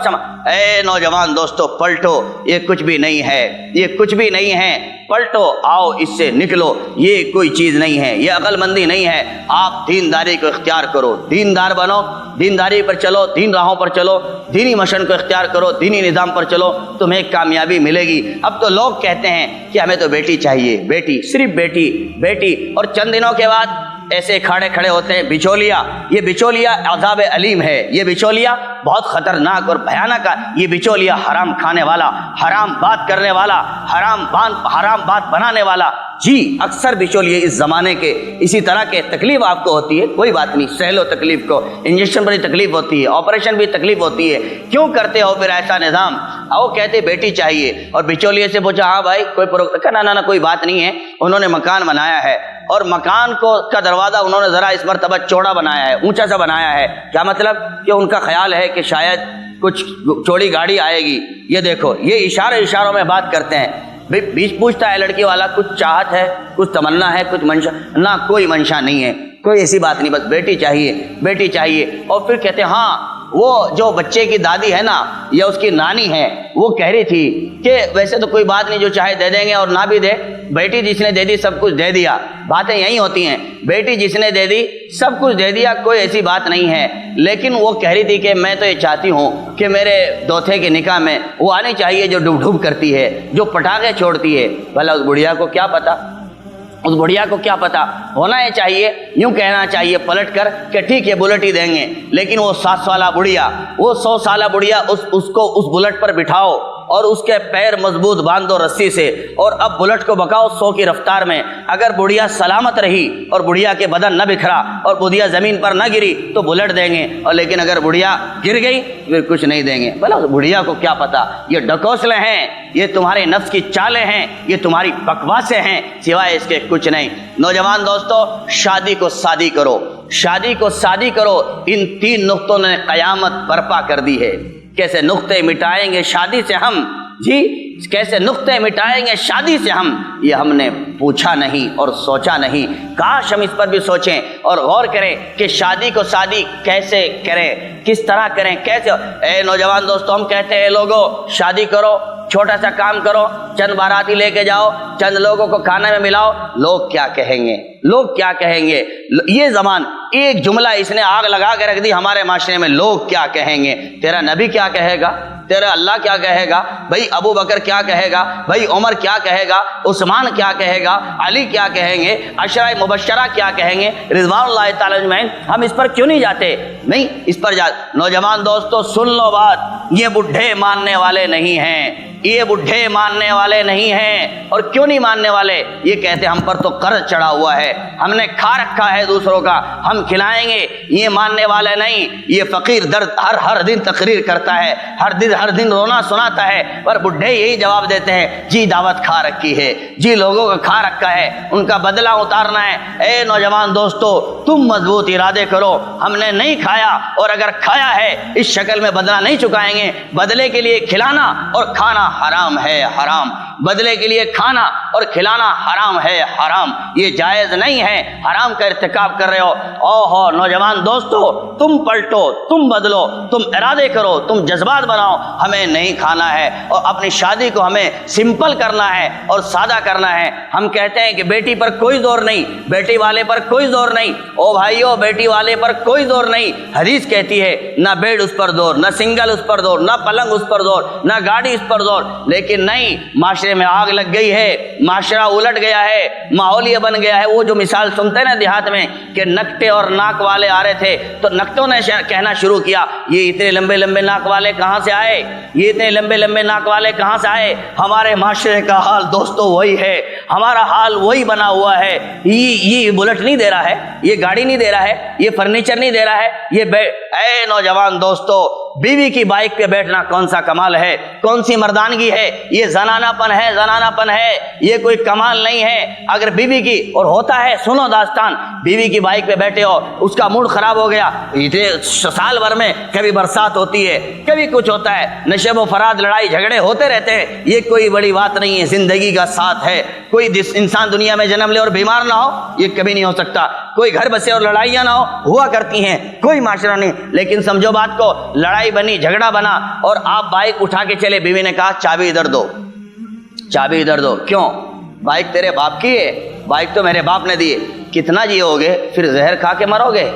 اے نوجوان دوستو، پلٹو، یہ کچھ بھی نہیں ہے، یہ کچھ بھی نہیں ہے، پلٹو، آؤ اس سے نکلو، یہ کوئی چیز نہیں ہے، یہ عقل مندی نہیں ہے۔ آپ دینداری کو اختیار کرو، دیندار بنو، دینداری پر چلو، دین راہوں پر چلو، دینی مشن کو اختیار کرو، دینی نظام پر چلو، تمہیں کامیابی ملے گی۔ اب تو لوگ کہتے ہیں کہ ہمیں تو بیٹی چاہیے، بیٹی، صرف بیٹی، بیٹی، اور چند دنوں کے بعد ایسے کھڑے ہوتے ہیں بچولیا۔ یہ بچولیا عذاب علیم ہے، یہ بچولیا بہت خطرناک اور بھیانک ہے۔ یہ بچولیا حرام کھانے والا، حرام بات کرنے والا، حرام بات بنانے والا۔ جی، اکثر بچولیے اس زمانے کے اسی طرح کے تکلیف آپ کو ہوتی ہے، کوئی بات نہیں، سہ لو تکلیف کو، انجیکشن پر تکلیف ہوتی ہے، آپریشن بھی تکلیف ہوتی ہے، کیوں کرتے ہو پھر ایسا نظام؟ وہ کہتے بیٹی چاہیے، اور بچولیے سے پوچھا ہاں بھائی کوئی نہ کوئی بات نہیں ہے۔ انہوں نے مکان بنایا ہے، اور مکان کا دروازہ انہوں نے ذرا اس مرتبہ چوڑا بنایا ہے، اونچا سا بنایا ہے۔ کیا مطلب؟ کہ ان کا خیال ہے کہ شاید کچھ چوڑی گاڑی آئے گی۔ یہ دیکھو، یہ اشاروں میں بات کرتے ہیں۔ بیچ پوچھتا ہے لڑکی والا، کچھ چاہت ہے، کچھ تمنا ہے، کچھ منشا؟ نہ، کوئی منشا نہیں ہے، کوئی ایسی بات نہیں، بس بیٹی چاہیے، بیٹی چاہیے۔ اور پھر کہتے ہیں ہاں، وہ جو بچے کی دادی ہے نا، یا اس کی نانی ہے، وہ کہہ رہی تھی کہ ویسے تو کوئی بات نہیں، جو چاہے دے دیں گے، اور نہ بھی دے، بیٹی جس نے دے دی سب کچھ دے دیا۔ باتیں یہی ہوتی ہیں، بیٹی جس نے دے دی سب کچھ دے دیا، کوئی ایسی بات نہیں ہے۔ لیکن وہ کہہ رہی تھی کہ میں تو یہ چاہتی ہوں کہ میرے دوتے کے نکاح میں وہ آنی چاہیے جو ڈوب ڈوب کرتی ہے، جو پٹاخے چھوڑتی ہے۔ بھلا اس بڑھیا کو کیا پتا، اس بڑھیا کو کیا پتا؟ ہونا یہ چاہیے، یوں کہنا چاہیے پلٹ کر کہ ٹھیک ہے بلٹ ہی دیں گے، لیکن وہ 7 سالہ بڑھیا، وہ 100 سالہ بڑھیا، اس کو اس بلٹ پر بٹھاؤ، اور اس کے پیر مضبوط باندھو رسی سے، اور اب بلٹ کو بکاؤ 100 کی رفتار میں۔ اگر بڑھیا سلامت رہی اور بڑھیا کے بدن نہ بکھرا اور بڑھیا زمین پر نہ گری تو بلٹ دیں گے، اور لیکن اگر بڑھیا گر گئی پھر کچھ نہیں دیں گے۔ بھلا بڑھیا کو کیا پتا؟ یہ ڈکوسلے ہیں، یہ تمہارے نفس کی چالیں ہیں، یہ تمہاری بکواسیں ہیں، سوائے اس کے کچھ نہیں۔ نوجوان دوستو، شادی کو شادی کرو، شادی کو شادی کرو۔ ان 3 نقطوں نے قیامت برپا کر دی ہے۔ کیسے نقطے مٹائیں گے شادی سے ہم؟ جی، کیسے نقطے مٹائیں گے شادی سے ہم؟ یہ ہم نے پوچھا نہیں اور سوچا نہیں۔ کاش ہم اس پر بھی سوچیں اور غور کریں کہ شادی کو شادی کیسے کریں، کس طرح کریں، کیسے۔ اے نوجوان دوستو، ہم کہتے ہیں لوگوں شادی کرو، چھوٹا سا کام کرو، چند باراتی لے کے جاؤ، چند لوگوں کو کھانے میں ملاؤ، لوگ کیا کہیں گے، لوگ کیا کہیں گے؟ یہ زبان، ایک جملہ اس نے آگ لگا کے رکھ دی ہمارے معاشرے میں، لوگ کیا کہیں گے؟ تیرا نبی کیا کہے گا؟ تیرا اللہ کیا کہے گا؟ بھائی ابو بکر کیا کہے گا؟ بھائی عمر کیا کہے گا؟ عثمان کیا کہے گا؟ علی کیا کہیں گے؟ عشرہ مبشرہ کیا کہیں گے؟ رضوان اللہ تعالی اجمعین۔ ہم اس پر کیوں نہیں جاتے؟ نہیں، اس پر نوجوان دوستو سن لو بات، یہ بڈھے ماننے والے نہیں ہیں، یہ بڈھے ماننے والے نہیں ہیں۔ اور کیوں نہیں ماننے والے؟ یہ کہتے ہم پر تو قرض چڑھا ہوا ہے، ہم نے کھا رکھا ہے دوسروں کا، ہم کھلائیں گے۔ یہ ماننے والے نہیں، یہ فقیر درد ہر دن تقریر کرتا ہے، ہر دن رونا سناتا ہے، پر بڈھے یہی جواب دیتے ہیں جی دعوت کھا رکھی ہے، جی لوگوں کا کھا رکھا ہے، ان کا بدلہ اتارنا ہے۔ اے نوجوان دوستو، تم مضبوط ارادے کرو، ہم نے نہیں کھایا، اور اگر کھایا ہے اس شکل میں بدلہ نہیں چکائیں گے۔ بدلے کے لیے کھلانا اور کھانا حرام ہے، حرام۔ بدلے کے لیے کھانا اور کھلانا حرام ہے، حرام۔ یہ جائز نہیں ہے، حرام کا ارتکاب کر رہے ہو۔ اوہو نوجوان دوستو، تم پلٹو، تم بدلو، تم ارادے کرو، تم جذبات بناؤ۔ ہمیں نہیں کھانا ہے، اور اپنی شادی کو ہمیں سمپل کرنا ہے اور سادہ کرنا ہے۔ ہم کہتے ہیں کہ بیٹی پر کوئی زور نہیں، بیٹی والے پر کوئی زور نہیں۔ او بھائیو، بیٹی والے پر کوئی زور نہیں۔ حدیث کہتی ہے نہ بیڈ اس پر زور، نہ سنگل اس پر زور، نہ پلنگ اس پر زور، نہ گاڑی اس پر زور۔ لیکن نہیں، معاشرے میں آگ لگ گئی ہے، معاشرہ الٹ گیا ہے، ماحول یہ بن گیا ہے۔ وہ جو مثال سنتے ہیں نا دیہات میں کہ نکٹے اور ناک والے آ رہے تھے، تو نکٹوں نے کہنا شروع کیا یہ اتنے لمبے لمبے ناک والے کہاں سے آئے، یہ اتنے لمبے لمبے ناک والے کہاں سے آئے۔ ہمارے معاشرے کا حال دوستو وہی ہے، ہمارا حال وہی بنا ہوا ہے۔ یہ بلٹ نہیں دے رہا ہے، یہ گاڑی نہیں دے رہا ہے، یہ فرنیچر نہیں دے رہا ہے، اے نوجوان دوستو، بیوی کی بائک پہ بیٹھنا کون سا کمال ہے، کون سی مردانگی ہے؟ یہ زنانہ پن ہے، زنانہ پن ہے، یہ کوئی کمال نہیں ہے۔ اگر بیوی کی، اور ہوتا ہے، سنو داستان، بیوی کی بائک پہ بیٹھے ہو، اس کا موڈ خراب ہو گیا، سال بھر میں کبھی برسات ہوتی ہے، کبھی کچھ ہوتا ہے، نشب و فراد، لڑائی جھگڑے ہوتے رہتے ہیں، یہ کوئی بڑی بات نہیں ہے، زندگی کا ساتھ ہے۔ کوئی انسان دنیا میں جنم لے اور بیمار نہ ہو، یہ کبھی نہیں ہو سکتا۔ کوئی گھر بسے اور لڑائیاں نہ ہوا کرتی ہیں، کوئی معاشرہ نہیں۔ لیکن سمجھو بات کو، لڑائی بنی، جھگڑا بنا، اور آپ بائک اٹھا کے چلے، بیوی نے کہا چابی ادھر دو، چابی ادھر دو۔ کیوں؟ بائک تیرے باپ کی ہے، بائک تو میرے باپ نے دی ہے۔ کتنا جیو گے؟ پھر زہر کھا کے مرو گے،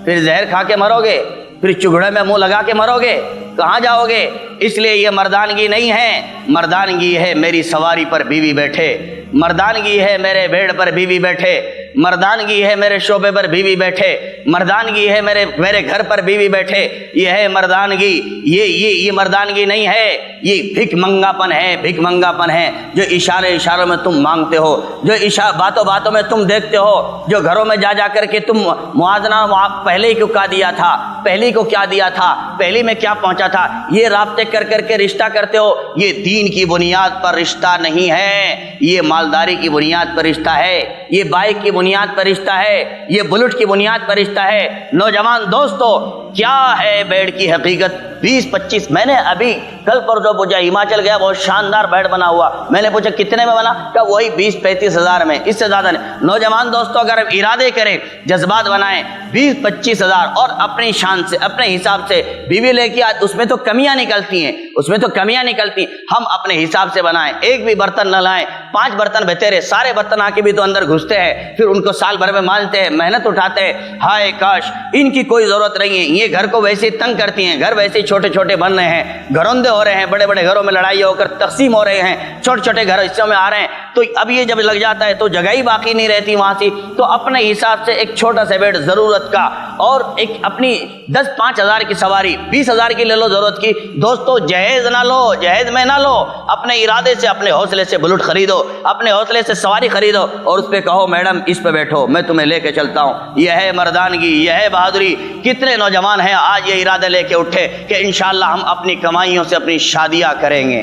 پھر زہر کھا کے مرو گے، پھر چگڑے میں منہ لگا کے مرو گے، کہاں جاؤ گے؟ اس لیے یہ مردانگی نہیں ہے۔ مردانگی ہے میری سواری پر بیوی بیٹھے، مردانگی ہے میرے بھیڑ پر بیوی بیٹھے، مردانگی ہے میرے شعبے پر بیوی بیٹھے، مردانگی ہے میرے گھر پر بیوی بیٹھے۔ یہ ہے مردانگی، یہ مردانگی نہیں ہے، یہ بھک منگا پن ہے، بھک منگا پن ہے، جو اشاروں میں تم مانگتے ہو، جو باتوں میں تم دیکھتے ہو، جو گھروں میں جا کر کے تم موازنہ پہلے کیوں کیا دیا تھا، پہلی کو کیا دیا تھا، پہلی میں کیا پہنچا تھا، یہ رابطے کر کے رشتہ کرتے ہو۔ یہ دین کی بنیاد پر رشتہ نہیں ہے، یہ مالداری کی بنیاد پر رشتہ ہے، یہ بائک کی بنیاد پر رشتہ ہے، یہ بلٹ کی بنیاد پر رشتہ ہے۔ نوجوان دوستو، کیا ہے بیڈ کی حقیقت؟ 20-25 میں نے ابھی کل پرسوں پوچھا، ہماچل گیا، بہت شاندار بیڈ بنا ہوا، میں نے پوچھا کتنے میں بنا؟ کہ وہی 20-35 ہزار میں، اس سے زیادہ نہیں۔ نوجوان دوستو، اگر ارادے کریں، جذبات بنائیں، 20-25 ہزار، اور اپنی شان سے، اپنے حساب سے بیوی لے کے اس میں تو کمیاں نکلتی ہیں، اس میں تو کمیاں نکلتی ہیں، ہم اپنے حساب سے بنائیں۔ ایک بھی برتن نہ لائیں، 5 برتن بتیرے، سارے برتن آ کے بھی تو اندر گھستے ہیں، پھر ان کو سال بھر میں مانتے ہیں، محنت اٹھاتے ہیں۔ ہائے کاش ان کی کوئی ضرورت نہیں ہے، یہ گھر کو ویسے تنگ کرتی ہیں، گھر ویسے چھوٹے چھوٹے بن رہے ہیں، گھروندے ہو رہے ہیں، بڑے بڑے گھروں میں لڑائی ہو کر تقسیم ہو رہے ہیں، چھوٹے چھوٹے گھر حصوں میں آ رہے ہیں، تو اب یہ جب لگ جاتا ہے تو جگہ ہی باقی نہیں رہتی وہاں سے، تو اپنے حساب سے ایک چھوٹا سا بیڈ ضرورت کا، اور ایک اپنی 10-5 ہزار کی سواری 20 ہزار کی لے لو ضرورت کی۔ دوستو جہیز نہ لو، جہیز میں نہ لو، اپنے ارادے سے، اپنے حوصلے سے بلٹ خریدو، اپنے حوصلے سے سواری خریدو، اور اس پہ کہو میڈم اس پہ بیٹھو، میں تمہیں لے کے چلتا ہوں۔ یہ ہے مردانگی، یہ ہے بہادری۔ کتنے نوجوان ہیں آج یہ ارادہ لے کے اٹھے کہ انشاءاللہ ہم اپنی کمائیوں سے اپنی شادیاں کریں گے؟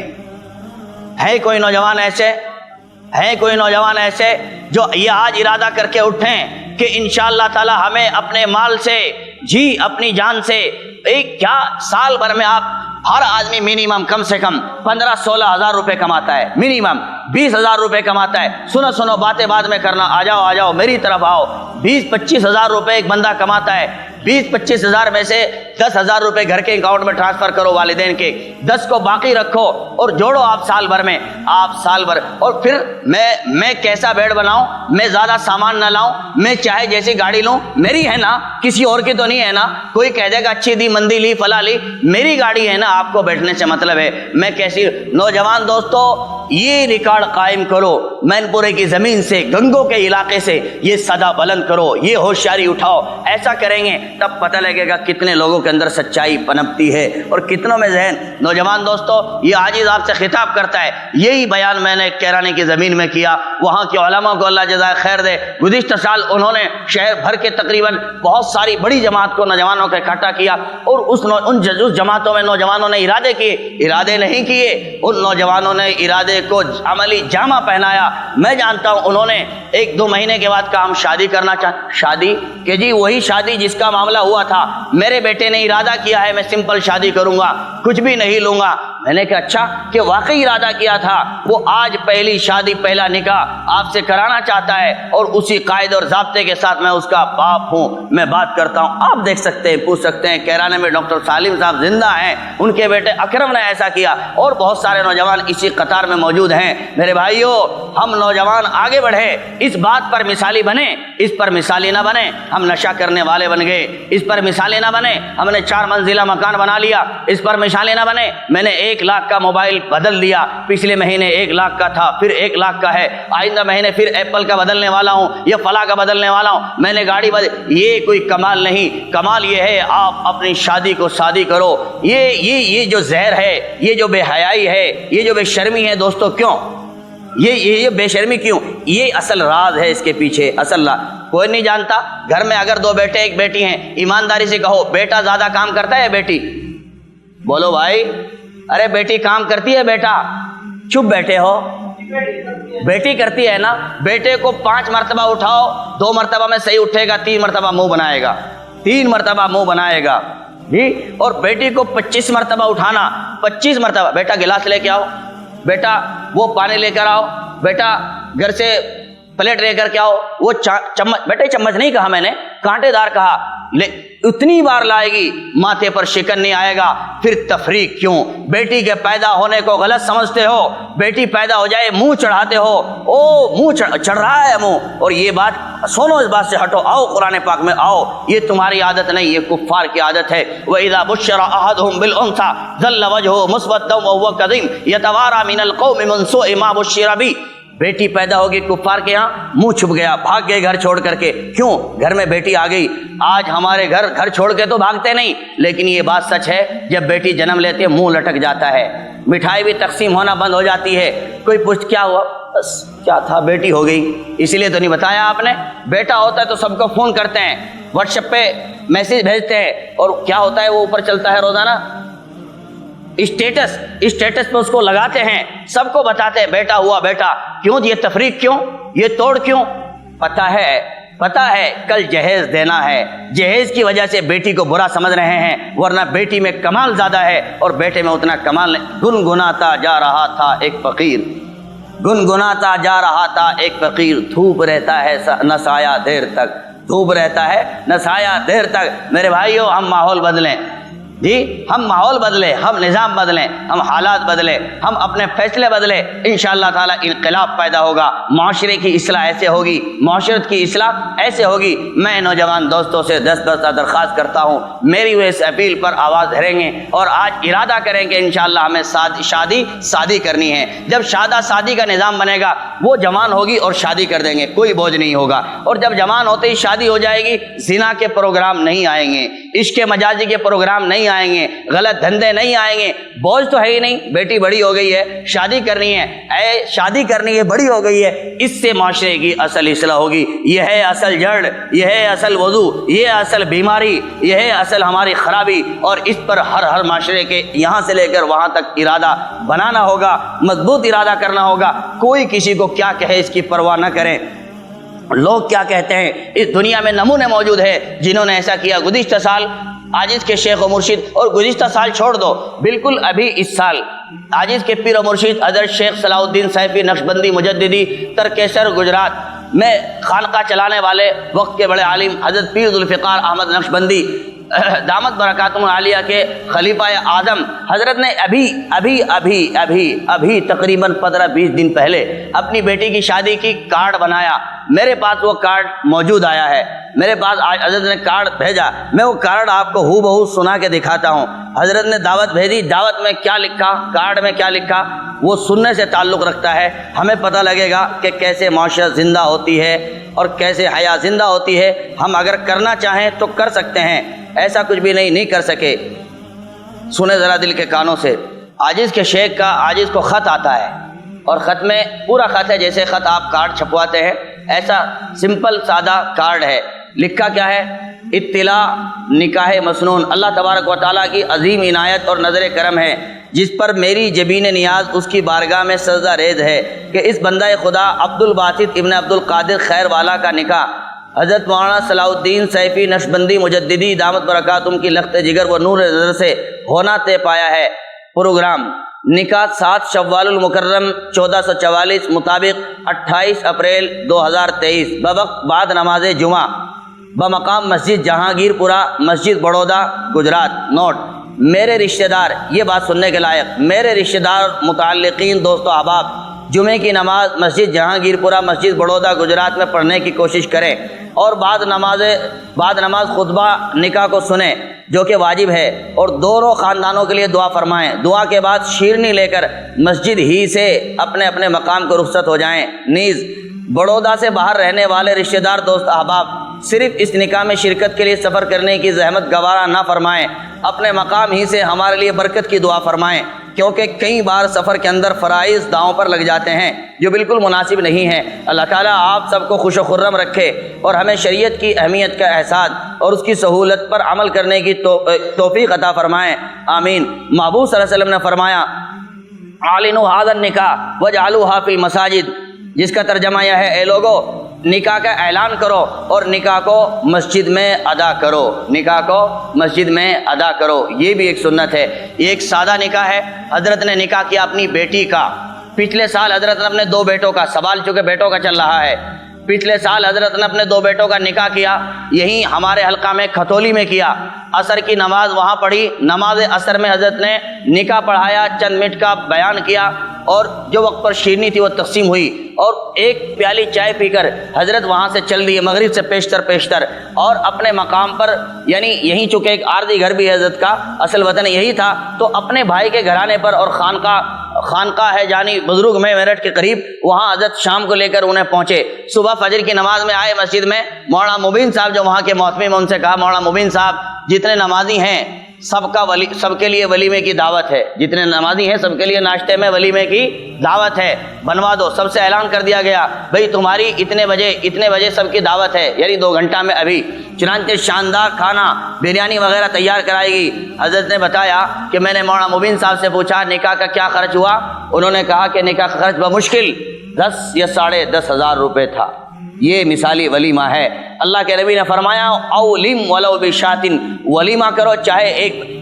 ہے کوئی نوجوان ایسے؟ ہے کوئی نوجوان ایسے جو یہ آج ارادہ کر کے اٹھیں کہ انشاءاللہ تعالی ہمیں اپنے مال سے، جی اپنی جان سے، ایک کیا سال بھر میں آپ ہر آدمی منیمم کم سے کم 15-16 ہزار روپے کماتا ہے، منیمم 20 ہزار روپے کماتا ہے۔ سنو باتیں بعد میں کرنا، آ جاؤ میری طرف آؤ۔ 20-25 ہزار روپے ایک بندہ کماتا ہے، 20-25 ہزار میں سے 10 ہزار روپے گھر کے اکاؤنٹ میں ٹرانسفر کرو والدین کے، 10 کو باقی رکھو اور جوڑو آپ سال بھر میں، آپ سال بھر۔ اور پھر میں کیسا بیڈ بناؤں، میں زیادہ سامان نہ لاؤں، میں چاہے جیسی گاڑی لوں، میری ہے نا، کسی اور کی تو نہیں ہے نا، کوئی کہہ دے گا اچھی دی مندی لی فلا لی، میری گاڑی ہے نا، آپ کو بیٹھنے سے مطلب ہے میں کیسی۔ نوجوان دوستو، یہ ریکارڈ قائم کرو مین پورے کی زمین سے، گنگوں کے علاقے سے یہ صدا بلند کرو، یہ ہوشیاری اٹھاؤ۔ ایسا کریں گے تب پتہ لگے گا کتنے لوگوں کے اندر سچائی پنپتی ہے اور کتنوں میں ذہن۔ نوجوان دوستو، یہ عاجز آپ سے خطاب کرتا ہے، یہی بیان میں نے کیرانے کی زمین میں کیا، وہاں کے علماء کو اللہ جزائے خیر دے۔ گزشتہ سال انہوں نے شہر بھر کے تقریباً بہت ساری بڑی جماعت کو، نوجوانوں کو اکٹھا کیا، اور اس جماعتوں میں نوجوانوں نے ارادے نہیں کیے، ان نوجوانوں نے ارادے کو عملی جامہ پہنایا۔ میں جانتا ہوں انہوں نے 1-2 مہینے کے بعد کہا ہم شادی کرنا شادی کہ جی وہی شادی جس کا معاملہ ہوا تھا، میرے بیٹے نے ارادہ کیا ہے میں سمپل شادی کروں گا، کچھ بھی نہیں لوں گا۔ میں نے کہا اچھا، کہ واقعی ارادہ کیا تھا، وہ آج پہلی شادی پہلا نکاح آپ سے کرانا چاہتا ہے، اور اسی قاعدے اور ضابطے کے ساتھ میں اس کا باپ ہوں، میں بات کرتا ہوں۔ آپ دیکھ سکتے ہیں، پوچھ سکتے ہیں، کیرانے میں ڈاکٹر سالم صاحب زندہ ہیں، ان کے بیٹے اکرم نے ایسا کیا، اور بہت سارے نوجوان اسی قطار میں موجود ہیں۔ میرے بھائیوں، ہم نوجوان آگے بڑھے، اس بات پر مثالی بنے، اس پر مثالی نہ بنے ہم نشہ کرنے والے بن گئے، اس پر مثالی نہ بنے ہم نے 4 منزلہ مکان بنا لیا، اس پر مثالی نہ بنے میں نے 1 لاکھ کا موبائل بدل دیا، پچھلے مہینے 1 لاکھ کا تھا، پھر 1 لاکھ کا ہے، آئندہ مہینے پھر ایپل کا بدلنے والا ہوں یا فلاں کا بدلنے والا ہوں، میں نے گاڑی یہ کوئی کمال نہیں۔ کمال یہ ہے آپ اپنی شادی کو شادی کرو۔ یہ جو زہر ہے، یہ جو بے حیائی ہے، یہ جو بے شرمی ہے دوستو، کیوں یہ بے شرمی کیوں؟ یہ اصل راز ہے اس کے پیچھے، اصل راز کوئی نہیں جانتا۔ گھر میں اگر 2 بیٹے 1 بیٹی ہیں، ایمانداری سے کہو بیٹا زیادہ کام کرتا ہے یا بیٹی؟ بولو بھائی، ارے بیٹی کام کرتی ہے بیٹا؟ چپ بیٹھے ہو، بیٹی کرتی ہے نا۔ بیٹے کو 5 مرتبہ اٹھاؤ، 2 مرتبہ میں صحیح اٹھے گا، 3 مرتبہ منہ بنائے گا، 3 مرتبہ منہ بنائے گا جی۔ اور بیٹی کو 25 مرتبہ اٹھانا، 25 مرتبہ، بیٹا گلاس لے کے آؤ، بیٹا وہ پانی لے کر آؤ، بیٹا گھر سے پلیٹ لے کر کے آؤ، وہ چمچ، بیٹے چمچ نہیں کہا میں نے، کانٹے دار کہا، اتنی بار لائے گی ماتھے پر شکن نہیں آئے گا۔ پھر تفریق کیوں؟ بیٹی کے پیدا ہونے کو غلط سمجھتے ہو، بیٹی پیدا ہو جائے منہ چڑھاتے ہو، او منہ چڑھ رہا ہے منہ، اور یہ بات سنو، اس بات سے ہٹو، آؤ قرآن پاک میں آؤ، یہ تمہاری عادت نہیں، یہ کفار کی عادت ہے۔ وَإِذَا بُشِّرَ أَحَدُهُم بِالْأُنثىٰ ظَلَّ وَجْهُهُ مُسْوَدًّا وَهُوَ كَظِيمٌ يَتَوَارَىٰ مِنَ الْقَوْمِ مِن سُوءِ مَا بُشِّرَ بِهِ۔ بیٹی پیدا ہوگی، کفار کے ہاں منہ چھپ گیا، بھاگ گئے گھر چھوڑ کر کے۔ کیوں؟ گھر میں بیٹی آ گئی۔ آج ہمارے گھر چھوڑ کے تو بھاگتے نہیں، لیکن یہ بات سچ ہے، جب بیٹی جنم لیتی ہے منہ لٹک جاتا ہے، مٹھائی بھی تقسیم ہونا بند ہو جاتی ہے، کوئی پوچھ کیا ہوا، بس کیا تھا، بیٹی ہو گئی۔ اسی لیے تو نہیں بتایا آپ نے، بیٹا ہوتا ہے تو سب کو فون کرتے ہیں، واٹس ایپ پہ میسج بھیجتے ہیں، اور کیا ہوتا ہے وہ اوپر چلتا ہے روزانہ اسٹیٹس پہ اس کو لگاتے ہیں، سب کو بتاتے ہیں بیٹا ہوا بیٹا۔ کیوں یہ تفریق؟ کیوں یہ توڑ؟ کیوں؟ پتہ ہے کل جہیز دینا ہے، جہیز کی وجہ سے بیٹی کو برا سمجھ رہے ہیں، ورنہ بیٹی میں کمال زیادہ ہے اور بیٹے میں اتنا کمال نہیں۔ گنگناتا جا رہا تھا ایک فقیر، گنگناتا جا رہا تھا ایک فقیر، دھوپ رہتا ہے نہ سایہ دیر تک، دھوپ رہتا ہے نہ سایہ دیر تک۔ میرے بھائیو، ہم ماحول بدلیں جی، ہم ماحول بدلیں، ہم نظام بدلیں، ہم حالات بدلیں، ہم اپنے فیصلے بدلیں، انشاءاللہ تعالی انقلاب پیدا ہوگا، معاشرے کی اصلاح ایسے ہوگی، معاشرت کی اصلاح ایسے ہوگی۔ میں نوجوان دوستوں سے دستہ درخواست کرتا ہوں، میری وہ اس اپیل پر آواز دھریں گے اور آج ارادہ کریں کہ انشاءاللہ ہمیں شادی کرنی ہے۔ جب شادی کا نظام بنے گا، وہ جوان ہوگی اور شادی کر دیں گے، کوئی بوجھ نہیں ہوگا، اور جب جوان ہوتے ہی شادی ہو جائے گی، زنا کے پروگرام نہیں آئیں گے، عشق مجازی کے پروگرام نہیں آئیں گے، غلط دھندے نہیں آئیں گے، بوجھ تو ہے ہی نہیں، بیٹی بڑی ہو گئی ہے، شادی کرنی ہے، شادی کرنی ہے، بڑی ہو گئی ہے، اس سے معاشرے کی اصل اصلاح ہوگی۔ یہ ہے اصل جڑ، یہ ہے اصل وضو، یہ ہے اصل بیماری، یہ ہے اصل ہماری خرابی، اور اس پر ہر معاشرے کے یہاں سے لے کر وہاں تک ارادہ بنانا ہوگا، مضبوط ارادہ کرنا ہوگا۔ کوئی کسی کو کیا کہے اس کی پرواہ نہ کریں، لوگ کیا کہتے ہیں۔ اس دنیا میں نمونے موجود ہیں جنہوں نے ایسا کیا۔ گزشتہ سال عاجز کے شیخ و مرشد، اور گزشتہ سال چھوڑ دو، بالکل ابھی اس سال عاجز کے پیر و مرشد حضرت شیخ صلاح الدین صیفی نقشبندی مجددی ترکیسر گجرات میں خانقاہ چلانے والے وقت کے بڑے عالم حضرت پیر ذوالفقار احمد نقشبندی دامت برکاتہم العالیہ کے خلیفہ اعظم حضرت نے ابھی تقریباً 15-20 دن پہلے اپنی بیٹی کی شادی کی کارڈ بنایا۔ میرے پاس وہ کارڈ موجود آیا ہے، میرے پاس حضرت نے کارڈ بھیجا، میں وہ کارڈ آپ کو ہو بہو سنا کے دکھاتا ہوں۔ حضرت نے دعوت بھیجی، دعوت میں کیا لکھا، کارڈ میں کیا لکھا، وہ سننے سے تعلق رکھتا ہے۔ ہمیں پتہ لگے گا کہ کیسے معاشرت زندہ ہوتی ہے اور کیسے حیا زندہ ہوتی ہے۔ ہم اگر کرنا چاہیں تو کر سکتے ہیں، ایسا کچھ بھی نہیں کر سکے۔ سنیں ذرا دل کے کانوں سے، عاجز کے شیخ کا عاجز کو خط آتا ہے، اور خط میں پورا خط ہے، جیسے خط آپ کارڈ چھپواتے ہیں ایسا سمپل سادہ کارڈ ہے۔ لکھا کیا ہے؟ اطلاع نکاح مسنون، اللہ تبارک و تعالیٰ کی عظیم عنایت اور نظر کرم ہے جس پر میری جبین نیاز اس کی بارگاہ میں سجدہ ریز ہے کہ اس بندہ خدا عبد الباسط ابن عبد القادر خیر والا کا نکاح حضرت مولانا صلاح الدین سیفی نقشبندی مجددی دامت برکاتہم کی لخت جگر و نور نظر سے ہونا طے پایا ہے۔ پروگرام: نکاح 7 شوال المکرم 1444 مطابق 28 اپریل 2023 بوقت بعد نماز جمعہ بمقام مسجد جہانگیر پورہ، مسجد بڑودہ، گجرات۔ نوٹ: میرے رشتہ دار، یہ بات سننے کے لائق، میرے رشتہ دار متعلقین دوست و احباب جمعے کی نماز مسجد جہانگیر پورہ، مسجد بڑودہ، گجرات میں پڑھنے کی کوشش کریں اور بعد نماز خطبہ نکاح کو سنیں جو کہ واجب ہے، اور دونوں خاندانوں کے لیے دعا فرمائیں۔ دعا کے بعد شیرنی لے کر مسجد ہی سے اپنے اپنے مقام کو رخصت ہو جائیں۔ نیز بڑودہ سے باہر رہنے والے رشتہ دار دوست احباب صرف اس نکاح میں شرکت کے لیے سفر کرنے کی زحمت گوارا نہ فرمائیں، اپنے مقام ہی سے ہمارے لیے برکت کی دعا فرمائیں، کیونکہ کئی بار سفر کے اندر فرائض داؤں پر لگ جاتے ہیں جو بالکل مناسب نہیں ہیں۔ اللہ تعالیٰ آپ سب کو خوش و خرم رکھے اور ہمیں شریعت کی اہمیت کا احساس اور اس کی سہولت پر عمل کرنے کی توفیق عطا فرمائیں، آمین۔ محبوب صلی اللہ علیہ وسلم نے فرمایا اعلنوا ھذا النکاح واجعلوها فی المساجد، جس کا ترجمہ یہ ہے، اے لوگو نکاح کا اعلان کرو اور نکاح کو مسجد میں ادا کرو، نکاح کو مسجد میں ادا کرو۔ یہ بھی ایک سنت ہے، یہ ایک سادہ نکاح ہے۔ حضرت نے نکاح کیا اپنی بیٹی کا، پچھلے سال حضرت نے اپنے 2 بیٹوں کا، سوال چونکہ بیٹوں کا چل رہا ہے، پچھلے سال حضرت نے اپنے 2 بیٹوں کا نکاح کیا، یہیں ہمارے حلقہ میں کھتولی میں کیا، عصر کی نماز وہاں پڑھی، نماز عصر میں حضرت نے نکاح پڑھایا، چند منٹ کا بیان کیا، اور جو وقت پر شیرنی تھی وہ تقسیم ہوئی، اور 1 پیالی چائے پی کر حضرت وہاں سے چل دیے مغرب سے پیشتر اور اپنے مقام پر، یعنی یہیں چونکہ ایک عارضی گھر بھی ہے حضرت کا، اصل وطن یہی تھا، تو اپنے بھائی کے گھرانے پر، اور خانقاہ ہے جانی بزرگ میں میرٹھ کے قریب، وہاں حضرت شام کو لے کر انہیں پہنچے۔ صبح فجر کی نماز میں آئے مسجد میں، مولانا مبین صاحب جو وہاں کے محتمم، ان سے کہا مولانا مبین صاحب جتنے نمازی ہیں سب کے لیے ولیمے کی دعوت ہے، جتنے نمازی ہیں سب کے لیے ناشتے میں ولیمے کی دعوت ہے، بنوا دو۔ سب سے اعلان کر دیا گیا بھئی تمہاری اتنے بجے سب کی دعوت ہے، یعنی 2 گھنٹہ میں ابھی۔ چنانچہ شاندار کھانا بریانی وغیرہ تیار کرائی گئی۔ حضرت نے بتایا کہ میں نے مولانا مبین صاحب سے پوچھا نکاح کا کیا خرچ ہوا؟ انہوں نے کہا کہ نکاح کا خرچ بمشکل 10 یا 10,500 روپے تھا۔ یہ مثالی ولیمہ ہے۔ اللہ کے نبی نے فرمایا اولم ولو بشاتن، ولیمہ کرو، چاہے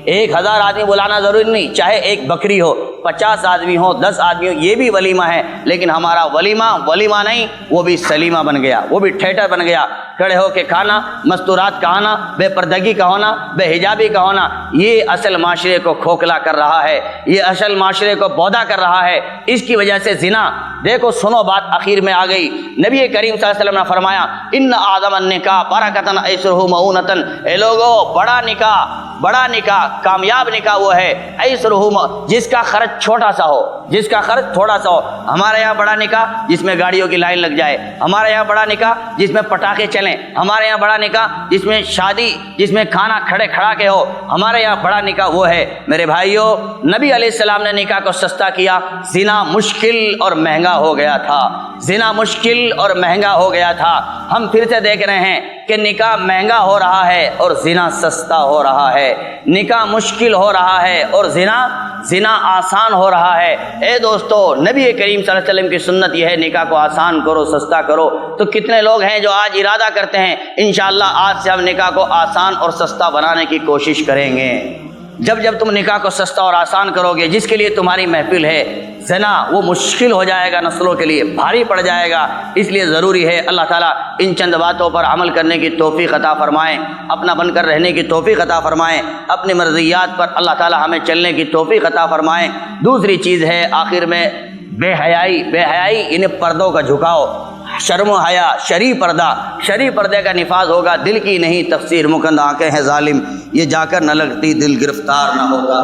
1,000 آدمی بلانا ضروری نہیں، چاہے 1 بکری ہو، 50 آدمی ہو، 10 آدمی ہو، یہ بھی ولیمہ ہے۔ لیکن ہمارا ولیمہ نہیں، وہ بھی سلیمہ بن گیا، وہ بھی ٹھیٹر بن گیا، کھڑے ہو کے کھانا، مستورات کا ہونا، بے پردگی کا ہونا، بے حجابی کا ہونا، یہ اصل معاشرے کو کھوکھلا کر رہا ہے، یہ اصل معاشرے کو بودا کر رہا ہے۔ اس کی وجہ سے زنا، دیکھو سنو بات آخر میں آ گئی، نبی کریم صلی اللہ علیہ وسلم نے فرمایا ان اعظم النکاح برکتن ایسرہ مؤونتن، اے لوگو بڑا نکاح کامیاب نکاح وہ ہے ایسرہ جس کا خرچ چھوٹا سا ہو، جس کا خرچ تھوڑا سا ہو۔ ہمارے یہاں بڑا نکاح جس میں گاڑیوں کی لائن لگ جائے، ہمارے یہاں بڑا نکاح جس میں پٹاخے چلیں، ہمارے یہاں بڑا نکاح جس میں شادی، جس میں کھانا کھڑے کھڑا کے ہو، ہمارے یہاں بڑا نکاح وہ ہے۔ میرے بھائیو، نبی علیہ السلام نے نکاح کو سستا کیا، زنا مشکل اور مہنگا ہو گیا تھا، زنا مشکل اور مہنگا ہو گیا تھا۔ ہم پھر سے دیکھ رہے ہیں کہ نکاح مہنگا ہو رہا ہے اور زنا سستا ہو رہا ہے، نکاح مشکل ہو رہا ہے اور زنا آسان ہو رہا ہے۔ اے دوستو، نبی کریم صلی اللہ علیہ وسلم کی سنت یہ ہے نکاح کو آسان کرو، سستا کرو۔ تو کتنے لوگ ہیں جو آج ارادہ کرتے ہیں انشاءاللہ آج سے ہم نکاح کو آسان اور سستا بنانے کی کوشش کریں گے۔ جب تم نکاح کو سستا اور آسان کرو گے، جس کے لیے تمہاری محفل ہے، زنا وہ مشکل ہو جائے گا، نسلوں کے لیے بھاری پڑ جائے گا۔ اس لیے ضروری ہے اللہ تعالیٰ ان چند باتوں پر عمل کرنے کی توفیق عطا فرمائیں، اپنا بن کر رہنے کی توفیق عطا فرمائیں، اپنی مرضیات پر اللہ تعالیٰ ہمیں چلنے کی توفیق عطا فرمائیں۔ دوسری چیز ہے آخر میں بے حیائی انہیں پردوں کا جھکاؤ، شرم و حیا، شرعی پردے کا نفاذ ہوگا، دل کی نہیں تفسیر مکند آنکھیں ہیں ظالم، یہ جا کر نہ لگتی دل گرفتار نہ ہوگا۔